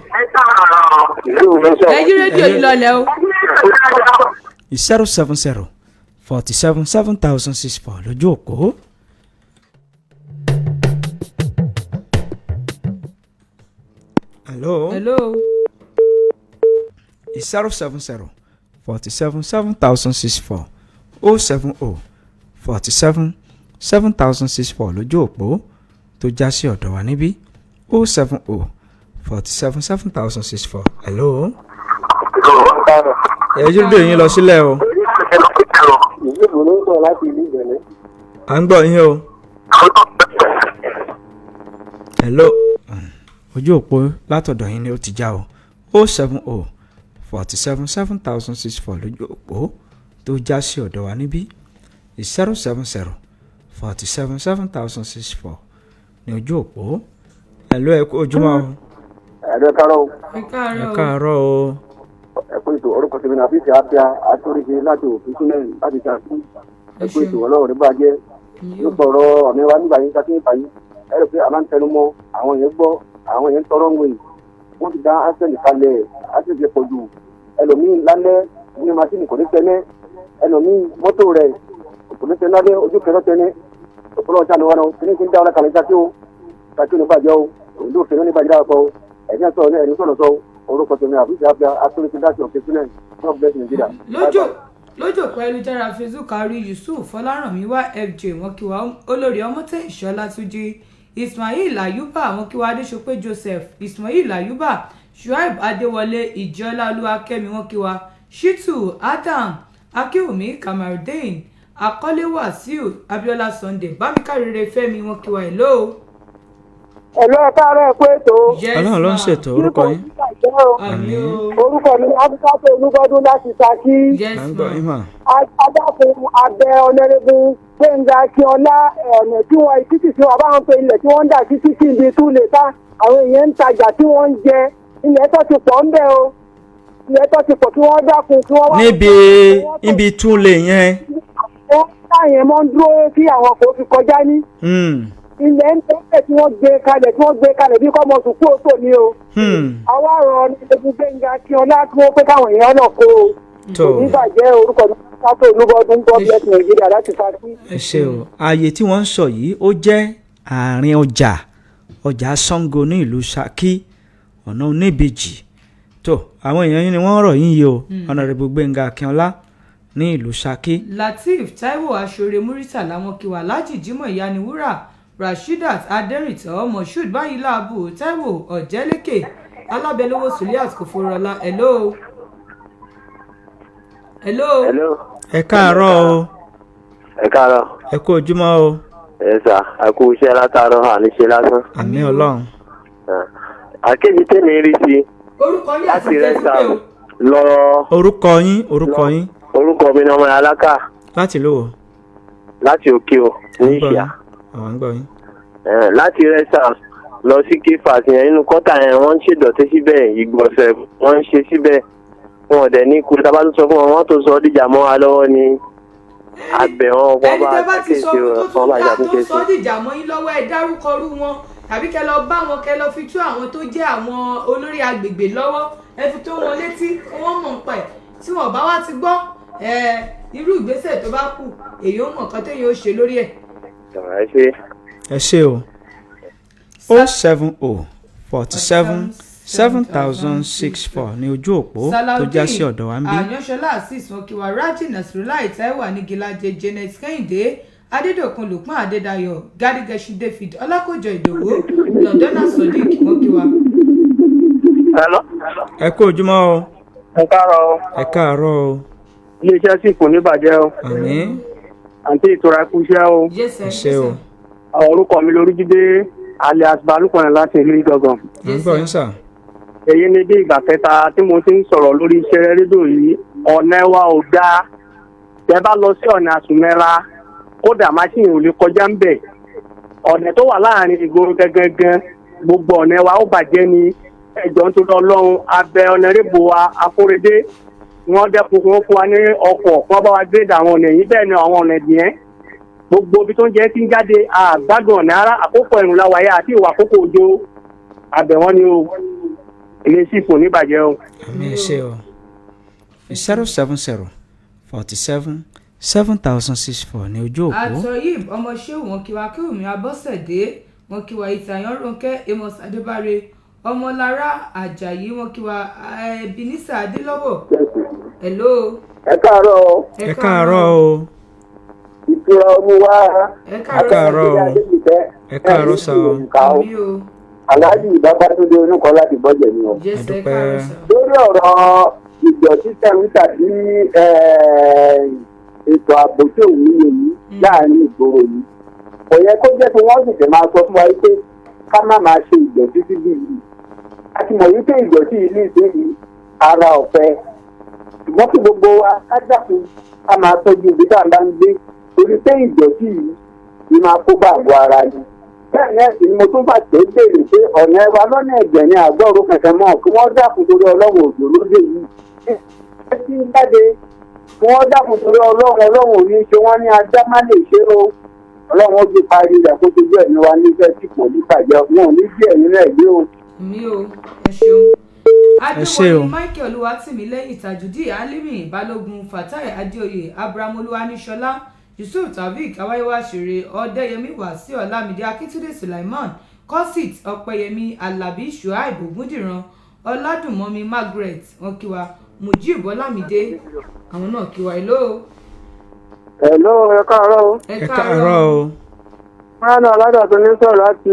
ẹ yí rédíò yìí lọlẹ̀ o. 070 47 7064 lójú òpó. Hello. 070 47 7064 070 47 7064 lójú òpó tó já sí ọ̀dọ̀ wa níbí 070 47 7064. Hello. ẹ jẹ́ dé yín lọ sílẹ̀ o. à ń gbọ́ yín o. Hello. ojú òpó látọ̀dọ̀ yín ni ó ti já o 070 47 7064 lójú òpó tó já sí ọ̀dọ̀ wa níbí 070 47 7064 ní ojú òpó. Hello ẹ kú ojúmọ́ o. ẹ káàárọ̀ o. ẹ káàárọ̀ o. ẹ kú ètò orúkọ tèmi náà fífi àfíà àtúrìṣe láti òfin sílẹ̀ láti ṣàkóso ẹ kú ètò ọlọ́run ní bàjẹ́ nípa ọ̀rọ̀ àmì wa nígbà yín kákí nípa yín ẹ rò pé a máa ń tẹnu mọ́ àwọn yẹn gbọ́ àwọn yẹn ń tọrọ ń wòye wọ́n ti dá ásẹ̀lì kalẹ̀ ásẹ̀lì pọ̀ jù ẹlòmíín lálẹ́ ní masínì kò ní tẹ́lẹ̀ ẹlòmíín mọ́tò rẹ̀ kò ní tẹ́lẹ̀ lálẹ́ ojú kẹrọ tẹ́lẹ̀ ọ̀pọ̀lọpọ̀ ọjà lọ́wọ́ náà kíní kí ń dá ọ̀la kalẹ̀ kákí o kákí ní bàjẹ́ o òǹdó òfin ní bàjẹ́ dáàpọ̀ o ẹ̀yìn sọ̀rọ̀ ẹ̀yìn sọ̀rọ̀ sọ orúkọ tèmi àbújá àbíà àtúntò dáṣọ òkè sílẹ̀ God bless Nigeria. lójú òpó ayélujára Facebook àrí Yusuf Fọlárànmíwá FJ wọn kí wa olórí ọmọtẹ ìṣọlá túnjí Ismail Ayuba wọn kí wa Adéṣọpé Joseph Ismail Ayuba Shuaib Adéwọlé Ìjọlá Olúwakẹ́mi wọn kí wa Shitu Adam Akínwùmí Kamarudeen Akọ́lé Wàsíù Abíọ́lá Sunday Bámikárere Fẹ́mi wọn kí wa hello. Ẹ̀lọ́ káàárọ̀ ẹ̀kú ètò. Ọlọ́run ló ń ṣètò orúkọ yín. Orúkọ mi ni Abúkátó Olúbọ́dún láti Ṣakí. Adáfún abẹ ọ̀nẹ́rẹ́bù Gbẹ̀ngà Akínọlá ọ̀nà tí wọ́n títì sí wọn báwọn pe ilẹ̀ tí wọ́n ń dà sí títì ibi tún lè ta àwọn èèyàn ń tajà tí wọ́n ń jẹ ilẹ̀ tó ti pọ̀ ń bẹ̀ o ilẹ̀ tó ti pọ̀ kí wọ́n dákun kí wọ́n wá. níbi túnlé yẹn. wọ́n táyẹn mọ́ ń dúró kí àwọn kò fi kọjá ní. ilẹ̀ ń tẹ́lẹ̀ tí wọ́n gbé kalẹ̀ bí kọ́ mọ sùkú òtò ní o. àwa rọ̀ ní egun gbẹ̀ngà kí ọlá kí wọ́n pé káwọn èèyàn náà kó o. oníbàjẹ́ orúkọ mi sátó olúbọdún gọ́ọ̀bẹ̀tì nàìjíríà láti Ṣakí. ẹ ṣe o ààyè tí wọ́n ń sọ yìí ó jẹ́ àárín ọjà Ṣàngó ní ìlú Ṣakí ọ̀nà oníbejì tó àwọn èèyàn yín ni wọ́n rọ̀ yín yìí o Honorable Gbẹ̀ngà Akínọlá ní ìlú Ṣakí. Lateef Taiwo Aṣọre Murità làwọn kí wà Lájì Jímọ̀ Ìyániwúrà Rasheedat Adẹ́rìntàn Moshood Báyìláàbù Taiwo Ọ̀jẹ́lékè Alábẹ́lówó Suliat Kòfòrọ̀lá hello. ẹ káàárọ̀ o. ẹ káàárọ̀. ẹ kú ojúmọ́ o. ẹ sà ẹ kú iṣẹ́ látàárọ̀ àníṣe lásán. àmín Ọlọ́run. àkéjì tèmi rí sí. orúkọ yín àti rẹ́sà lọ. orúkọ yín. orúkọ mi ni ọmọ alákà. láti lówó. láti òkè o ní ìṣíà. àwọn ń gbọ́ yín. láti rẹ́sà lọ sí kífà yẹn nínú kọ́tà yẹn wọ́n ń ṣèdọ̀tí síbẹ̀ ìgbọ̀nsẹ̀ wọ́n ń ṣe síbẹ̀ wọn ò dẹ̀ ní kú tá a bá tún sọ fún wọn wọ́n tó sọ ọ́ dìjà mọ́ wa lọ́wọ́ ni abẹ wọn wọ́n bá kéèké wọn bá ṣàtúnṣe sí. ẹni tẹ́ bá ti sọ fún tó sọ dìjà mọ́ yín lọ́wọ́ ẹ dárúkọ rú wọn tàbí kẹ́ lọ bá wọn kẹ́ lọ fi tú àwọn tó jẹ́ àwọn olórí agbègbè lọ́wọ́ ẹ fi tó wọn létí wọ́n mọ̀ nípa ẹ̀ tí wọ́n bá wá ti gbọ́ irú ìgbésẹ̀ tó bá kù èyí ó mọ̀ nǹkan téèyàn ó ṣe lórí ẹ̀. ẹ ṣe o 070 47 7064 ní ojú òpó tó já sí ọ̀dọ̀ wa ń bí. àyànṣọlá asis wọn kí wa Raji Nasrullah Taiwa ní Gilaje Janet Kẹ́hìndé Adédọ̀kun Lukman Adédayọ̀ Gadigashi David Ọlákòjọ Ìdòwú Londona Sodiq wọn kí wa. ẹ kú ojúmọ́ o. ẹ káàárọ̀ o. ẹ káàárọ̀ o. iléeṣẹ́ sì kò ní bàjẹ́ o. àmín. àǹtí ìtura kú iṣẹ́ o. ẹ ṣé o. orúkọ mi Lóríjídé alias Balùkọ̀nà láti ìlú Ìgangan. à ń gbọ́ yín sà. èyí ni bí ìgbà kẹta tí mo ti ń sọ̀rọ̀ lórí iṣẹ́ rédíò yìí ọ̀nà wa ò dáa tẹ bá lọ sí ọ̀nà Àsùnmẹ́ra kódà máṣíìnì ò lè kọjá ń bẹ̀ ọ̀nà tó wà láàrin ìgboro gangan gbogbo ọ̀nà wa ó bàjẹ́ ni ẹ̀jọ̀ ń tó lọ lọ́run abẹ ọ̀nà rébò wa Akóredé wọ́n dẹ́kun wọn fún wa ní ọkọ̀ wọ́n bá wa gbé àwọn ọ̀nà yìí bẹ́ẹ̀ ni àwọn ọ̀nà ìdìyẹn gbogbo ibi tó ń jẹ́ tí ń jáde àgbádùn ọ̀nà ara àkókò ẹ̀rùn láwàyé àti ìwà àkókò òjò abẹ̀wọ́n ni o ilé sì kò ní bàjẹ́ o. àmì ẹ ṣé o 070 47 7064 ní ojú òpó. àtọ̀yìb ọmọ ṣéwù wọn kí wa Kírùmí Abọ́sẹ̀dé wọn kí wa Ìtàyàn Rónkẹ́ Amos Adébáre Ọmọlára Àjàyí wọn kí wa Ebenezer Adélọ́wọ̀. hello. ẹ káàárọ̀ o. ẹ káàárọ̀ o. ìtura olúwa. ẹ káàárọ̀ o. ẹ káàárọ̀ sà o. aláàjì Babátúndé Onúkọ láti bọ́jẹ̀ ni o. àdúpẹ́. lórí ọ̀rọ̀ ìdọ̀tí tẹ̀wíta sí ètò ààbò tí òun níye yìí láàrin ìgboro yìí kò yẹ kó jẹ́ pé wọ́n sì fẹ́ máa sọ fún wa pé ká má máa ṣe ìdọ̀tí síbí yìí a ti mọ̀ wípé ìdọ̀tí yìí ní ìsinyìí ara ọ̀fẹ́ ṣùgbọ́n kí gbogbo wa ká dàpọ̀ ká máa tọ́jú ibi tá à ń bá ń gbé torí pé ìdọ̀tí yìí ni máa kó bá àgọ́ ara ni bẹ́ẹ̀ náà sì ni mo tún bàtẹ́ béèrè pé ọ̀nà ẹwà lọ́nà ẹ̀gbẹ́ ni àgbọ̀rò kẹ̀kẹ́ mọ́ kí wọ́n dàpọ̀ torí ọlọ́wọ́ òjò lóde yìí ẹ ti ń jáde wọ́n dàpọ̀ torí ọlọ́run ò ní ṣe wọ́n ní ajá má lè ṣe o ọlọ́run ó gbé parí rẹ̀ kó tó jẹ́ ẹ̀mí wa nífẹ̀ẹ́ tí kò ní bàjẹ́ wọn ò ní jẹ́ ẹ̀mí rẹ̀ gbé o. mi ò ẹ ṣeun. adéwọlé Michael Olúwatìmílẹ́yìn Tajudeen Alimi Balógun Fatai Adéoyè Abraham Olúwaníṣọlá Yusuf Taofeek Awáyéwá Ṣeré Ọdẹ́yẹmí Wàsíù Ọlámídé Akíntúndé Sulaiman Kọ́sìt Ọpẹ́yẹmí Alábí Shuaib Ògúndìran Ọládùnmọ́mi Margaret wọn kí wa Mujib Ọlámídé àwọn náà kí wa hello. hello ẹ káàárọ̀ o. ẹ káàárọ̀ o. mọ́nà aládà tó ní sọ̀rọ̀ láti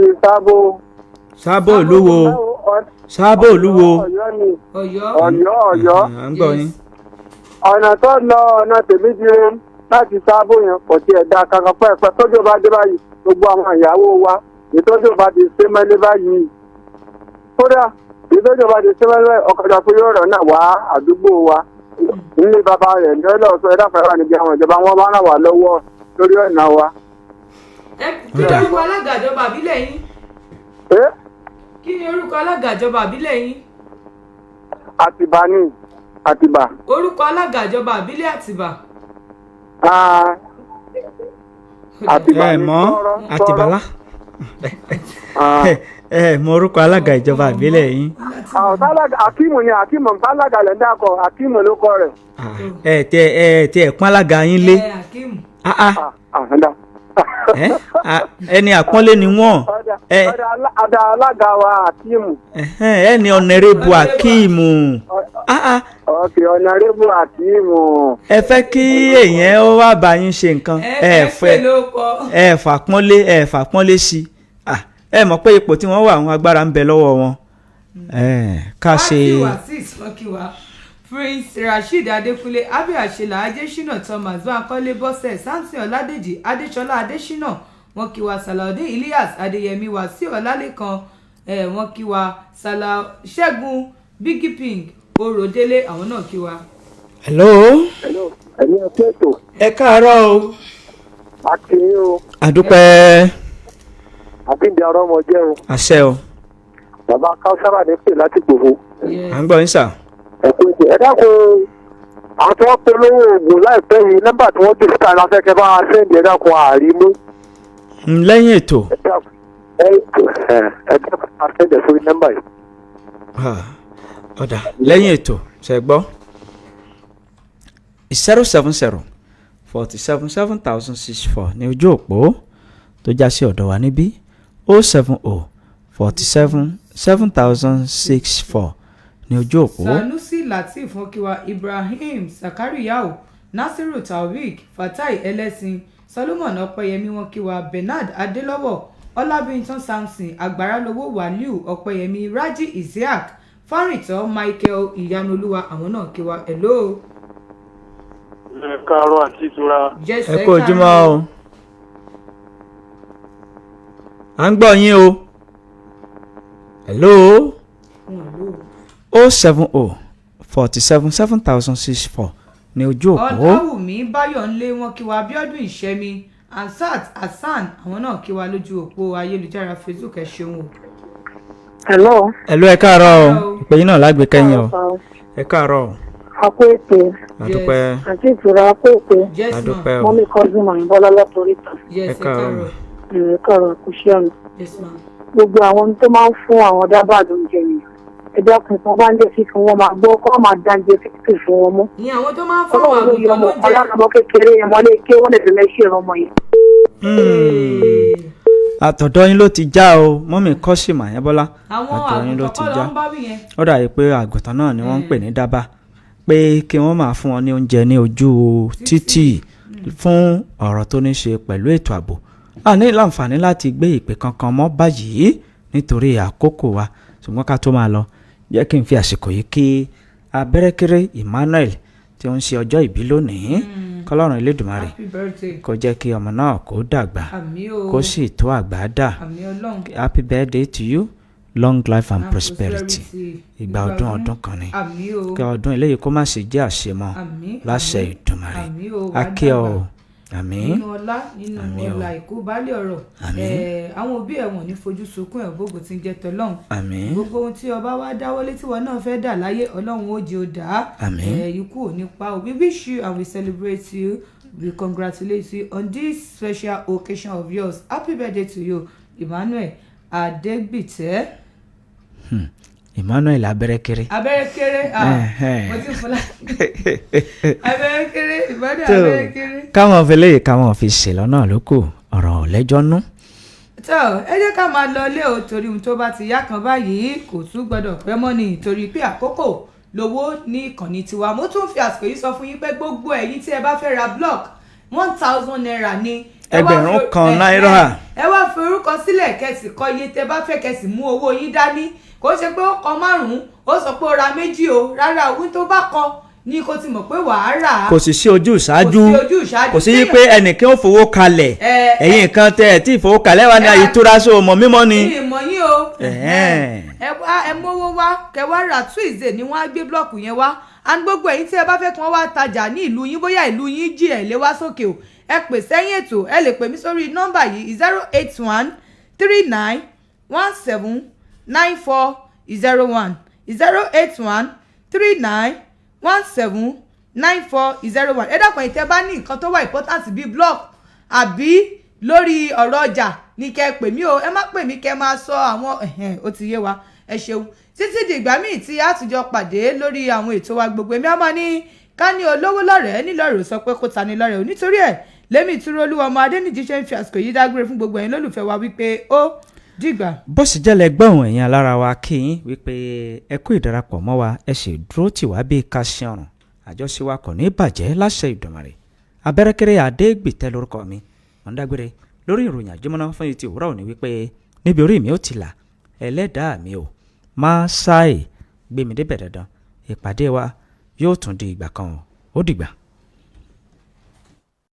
sábò olúwo sábò olúwo. ọ̀yọ́. à ń gbọ́ yín. ọ̀nà tó lọ ọ̀nà tèmi di láti sábò yẹn kò tiẹ̀ da kankan pẹ́ẹ́pẹ́ tójú bá dé báyìí gbogbo àwọn ìyàwó wa ìtọ́jú bá ti ṣe mẹ́lẹ́ báyìí kódà ìtọ́jú bá ti ṣe mẹ́lẹ́ ọ̀kadà pé yóò rọ̀ náà wá àdúgbò wa nílé bàbá rẹ̀ ní ọlọ́ọ̀sọ ẹ̀dá fẹ́ràn níbi àwọn ìjọba wọn bá ràn wá lọ́wọ́ lórí ọ̀nà wa. kí ni orúkọ alága ìjọba àbílẹ̀ yín? kí ni orúkọ alága ìjọba àbílẹ̀ yín? Àtìbà ni Àtìbà. orúkọ alága ìjọba àbílẹ̀ Àtìbà. Àtìbà ẹ ni mọ̀ Àtìbálá ẹ mọ̀ orúkọ alága ìjọba ìbílẹ̀ yín. Akíìmù ni Akíìmù alága lẹ̀ ń dàkọ̀ Akíìmù ló kọ rẹ̀. tí ẹ pọ́n alága yín lé. Ẹni àpọ́nlé ni wọ́n. Ada alága wa Akíìmù. Ẹni ọ̀nẹ́rẹ́bù Akíìmù. Ok, ọ̀nàrẹ́bù Akíìmù. Ẹ fẹ́ kí èèyàn ó wá bá yín ṣe nǹkan. Ẹ fàpọ́nlé sí. Ẹ mọ̀ pé ipò tí wọ́n wà àwọn agbára ń bẹ lọ́wọ́ wọn. Ká ṣe. Prince Rasheed Adekunle Abiashila Adesina Thomas Bankole Bọ́sẹ̀ Samson Ọládèjì Adéṣọlá Adésínà wọn kí wa Salaudeen Ilyas Adéyẹmí Wàsíù Ọlálékan wọn kí wa Ṣẹ́gun Biggie Pink Orodele àwọn náà kí wa. Hello. Ẹ̀yin ẹ̀kọ́ ètò. Ẹ káàárọ̀ o. Akínyìn o. Àdúpẹ́. Àbíǹde ọ̀rọ̀ ọmọ jẹ́ o. Àṣẹ o. Bàbá Káúsára ní pè láti Gbòho. À ń gbọ́ yín sà. Ẹ dákun àwọn tí wọ́n polówó oògùn láìpẹ́ yìí nọ́mbà tí wọ́n ti síta láfẹ́kẹ́ bá wa sẹ́ǹdì ẹ dákun àrímú. Lẹ́yìn ètò. Ẹ dákun máa sẹ́ǹdì sórí nọ́mbà yìí. Ọ̀dà lẹ́yìn ètò ṣe gbọ́ 070 47 7064 ní ojú òpó tó já sí ọ̀dọ̀ wa níbí 070 47 7064 ní ojú òpó. Sanusi Lateef Okiwa Ibrahim Sakariyao Nasiru Taofeek Fatai Ẹlẹ́sìn Solomon Ọpẹ́yẹmí wọn kí wa Bernard Adélọ́wọ̀ Ọlábíntán Samson Àgbàrálówó Wàlíù Ọpẹ́yẹmí Raji Isiaq Fárìntọ́ Michael Ìyanolúwa àwọn náà kí wa. Hello. Ẹ káàárọ̀ àti ìtura. Ẹ kú ojúmọ́ o. À ń gbọ́ yín o. Hello. 070 47 7064 ní ojú òpó. Ọláwùmí Báyọ̀nlé wọn kí wa Bíọ́dún Ìṣẹ́mi Ansat Hasan àwọn náà kí wa lójú òpó ayélujára Facebook ẹ ṣeun o. Hello. Hello, ẹ káàárọ̀ o. Ìpè yín náà lágbè kẹ́yìn o. Ẹ káàárọ̀ o. Àpò ètò. Àdúpẹ́. Àti ìtura àpò ètò. Àdúpẹ́ o. Mọ́mí kọ́sùn mọ̀ ìbọ́lá látòrí tán. Ẹ káàárọ̀. Ẹ káàárọ̀ kò ṣe ọ̀nà. Yes ma. Gbogbo àwọn tó máa ń fún àwọn dábàá ló ń jẹ yìí. Ẹgbẹ́ ọkùnrin kan bá ń jẹ́ fífún wọn máa gbọ́ kọ́ máa dáńjẹ fífún fún wọn mọ́. Ní àwọn tó máa ń fún àwọn àgùntàn ló ń jẹ. Ọlọ́run kékeré yẹn mọ́lé ké wọ́n lè fi lẹ́ṣẹ̀ ọmọ yìí. Àtọ̀dọ̀ yín ló ti já o mọ́mì kọ́sìmọ̀ Àyẹ́bọ́lá. Àwọn àtọ̀dọ̀ yín ló àgùntàn ti kọ́ já. ló ń bá wí yẹn. Ó dàbí pé àgùntàn náà ni wọ́n ń pè ní dábà pé kí wọ́n máa fún wọn ní oúnjẹ ní ojú títì fún ọ̀rọ̀ tó ní ṣe pẹ̀lú ètò ààbò. A ní láǹfààní láti gbé ìpè kankan mọ́ báyìí nítorí àkókò wa ṣùgbọ́n ká tó máa lọ jẹ́ kí n fi àsìkò yìí kí Abẹ́rẹ́kéré Emmanuel tí ó ń ṣe ọjọ́ ìbí lónìí kọ́lọ́run Elédùmarè kó jẹ́ kí ọmọ náà kó dàgbà kó sì tó àgbà dà. Happy birthday to you, long life and prosperity. Ìgbà ọdún kan ni kí ọdún eléyìí kó má ṣe jẹ́ àṣemọ́ láṣẹ Ìdùmarè. Akẹ́ ọ àmín. Nínú ọlá nínú ọlá ìkú baálé ọ̀rọ̀ àwọn òbí ẹ̀ wọ́n ní fojú sunkún ẹ̀ gbogbo tí ń jẹ́ tọ́lọ́hún. Àmín. Gbogbo ohun tí ọba wa dáwọ́lé tí wọn náà fẹ́ dà láyé Ọlọ́run ó jẹ́ ó dà á. Àmín. Ikú ò ní pa o. We wish you and we celebrate you. We congratulate you on this special occasion of yours. Happy birthday to you, Emmanuel Adegbite. Emmanuel Abẹ́rẹ́kéré. Abẹ́rẹ́kéré mo ti fọlá Abẹ́rẹ́kéré Emmanuel Abẹ́rẹ́kéré. Káwọn fi léyìí káwọn fi ṣe lọ́nà lóko ọ̀rọ̀ lẹ́jọ́ nú. tó ẹ jẹ́ ká máa lọ ilé o torí ohun tó bá ti yá kan báyìí kò tún gbọ́dọ̀ pẹ́ mọ́ ni torí pé àkókò lówó ní ìkànnì tiwa. Mo tún fi àsìkò yìí sọ fún yín pé gbogbo ẹ̀yin tí ẹ bá fẹ́ ra block 1,000 naira ni. Ẹgbẹ̀rún kan náírà. Ẹ wá fi orúkọ sílẹ̀ kẹsì kọ iye tẹ bá fẹ́ kẹsì mú owó yín dání kò ṣe pé ó kọ 5 ó sọ pé ó ra 2 o rárá owó tó bá kọ ní kó ti mọ̀ pé wàá rà á. Kò sì sí ojú ìṣáájú kò sí pé ẹnìkan ó fowó kalẹ̀ ẹ̀yin kan tẹ ẹ̀ tí ìfowó kalẹ̀ wà ní àyítóra so mọ̀ mímọ́ ni. ìmọ̀ yín o ẹ mówó wá kẹ wá rà Tuesday ni wọ́n á gbé blọọkù yẹn wá and gbogbo ẹ̀yin tí ẹ bá fẹ́ kí wọ́n wá tajà ní ìlú yín bóyá ìlú yín jí ẹ̀ lé wá sókè o ẹ pè sẹ́yìn ètò ẹ lè pè mí sórí nọ́mbà yìí 081 39 17 94 01 081 39179401. ẹ dákun ìtẹ́ bá ní nǹkan tó wà important bíi block àbí lórí ọ̀rọ̀ ọjà ní kẹ́ pè mí o, ẹ má pè mí kẹ́ máa sọ àwọn ó ti yé wa, ẹ ṣeun. títí di ìgbà míì tí a tún jọ pàdé lórí àwọn ètò wa gbogbo, èmi á máa ní ká ní olówó lọ́rẹ̀ẹ́ nílọ́rẹ̀ẹ́ sọ pé kó ta ni lọ́rẹ̀ẹ́ o. nítorí ẹ̀ lẹ́mí ìtúró olúwa ọmọ adẹ́nìjì ṣe ń fi àsìkò yìí dágbére fún gbogbo ẹ̀yin lólùfẹ́ wa wípé ó dìgbà. bó sì jẹ́lẹ̀ gbọ́hùn ẹ̀yin alára wa kí yín wípé ẹ kú ìdarapọ̀ mọ́ wa, ẹ sì dúró tì wá bíi ká ṣe ọ̀run, àjọṣe wa kò ní bàjẹ́ láṣẹ Ìdùmarè. Abẹ́rẹ́kẹ́rẹ́ Adégbìtẹ́ lórúkọ mi, wọ́n dágbére lórí ìròyìn àjẹmọ́ná fún ti òwúrọ̀ òní wípé níbi orí mi ó ti là, ẹlẹ́dàá mi ò máa ṣáì gbé mi débẹ̀ dandan. Ìpàdé wa yóò tún di ìgbà kan, ó dìgbà.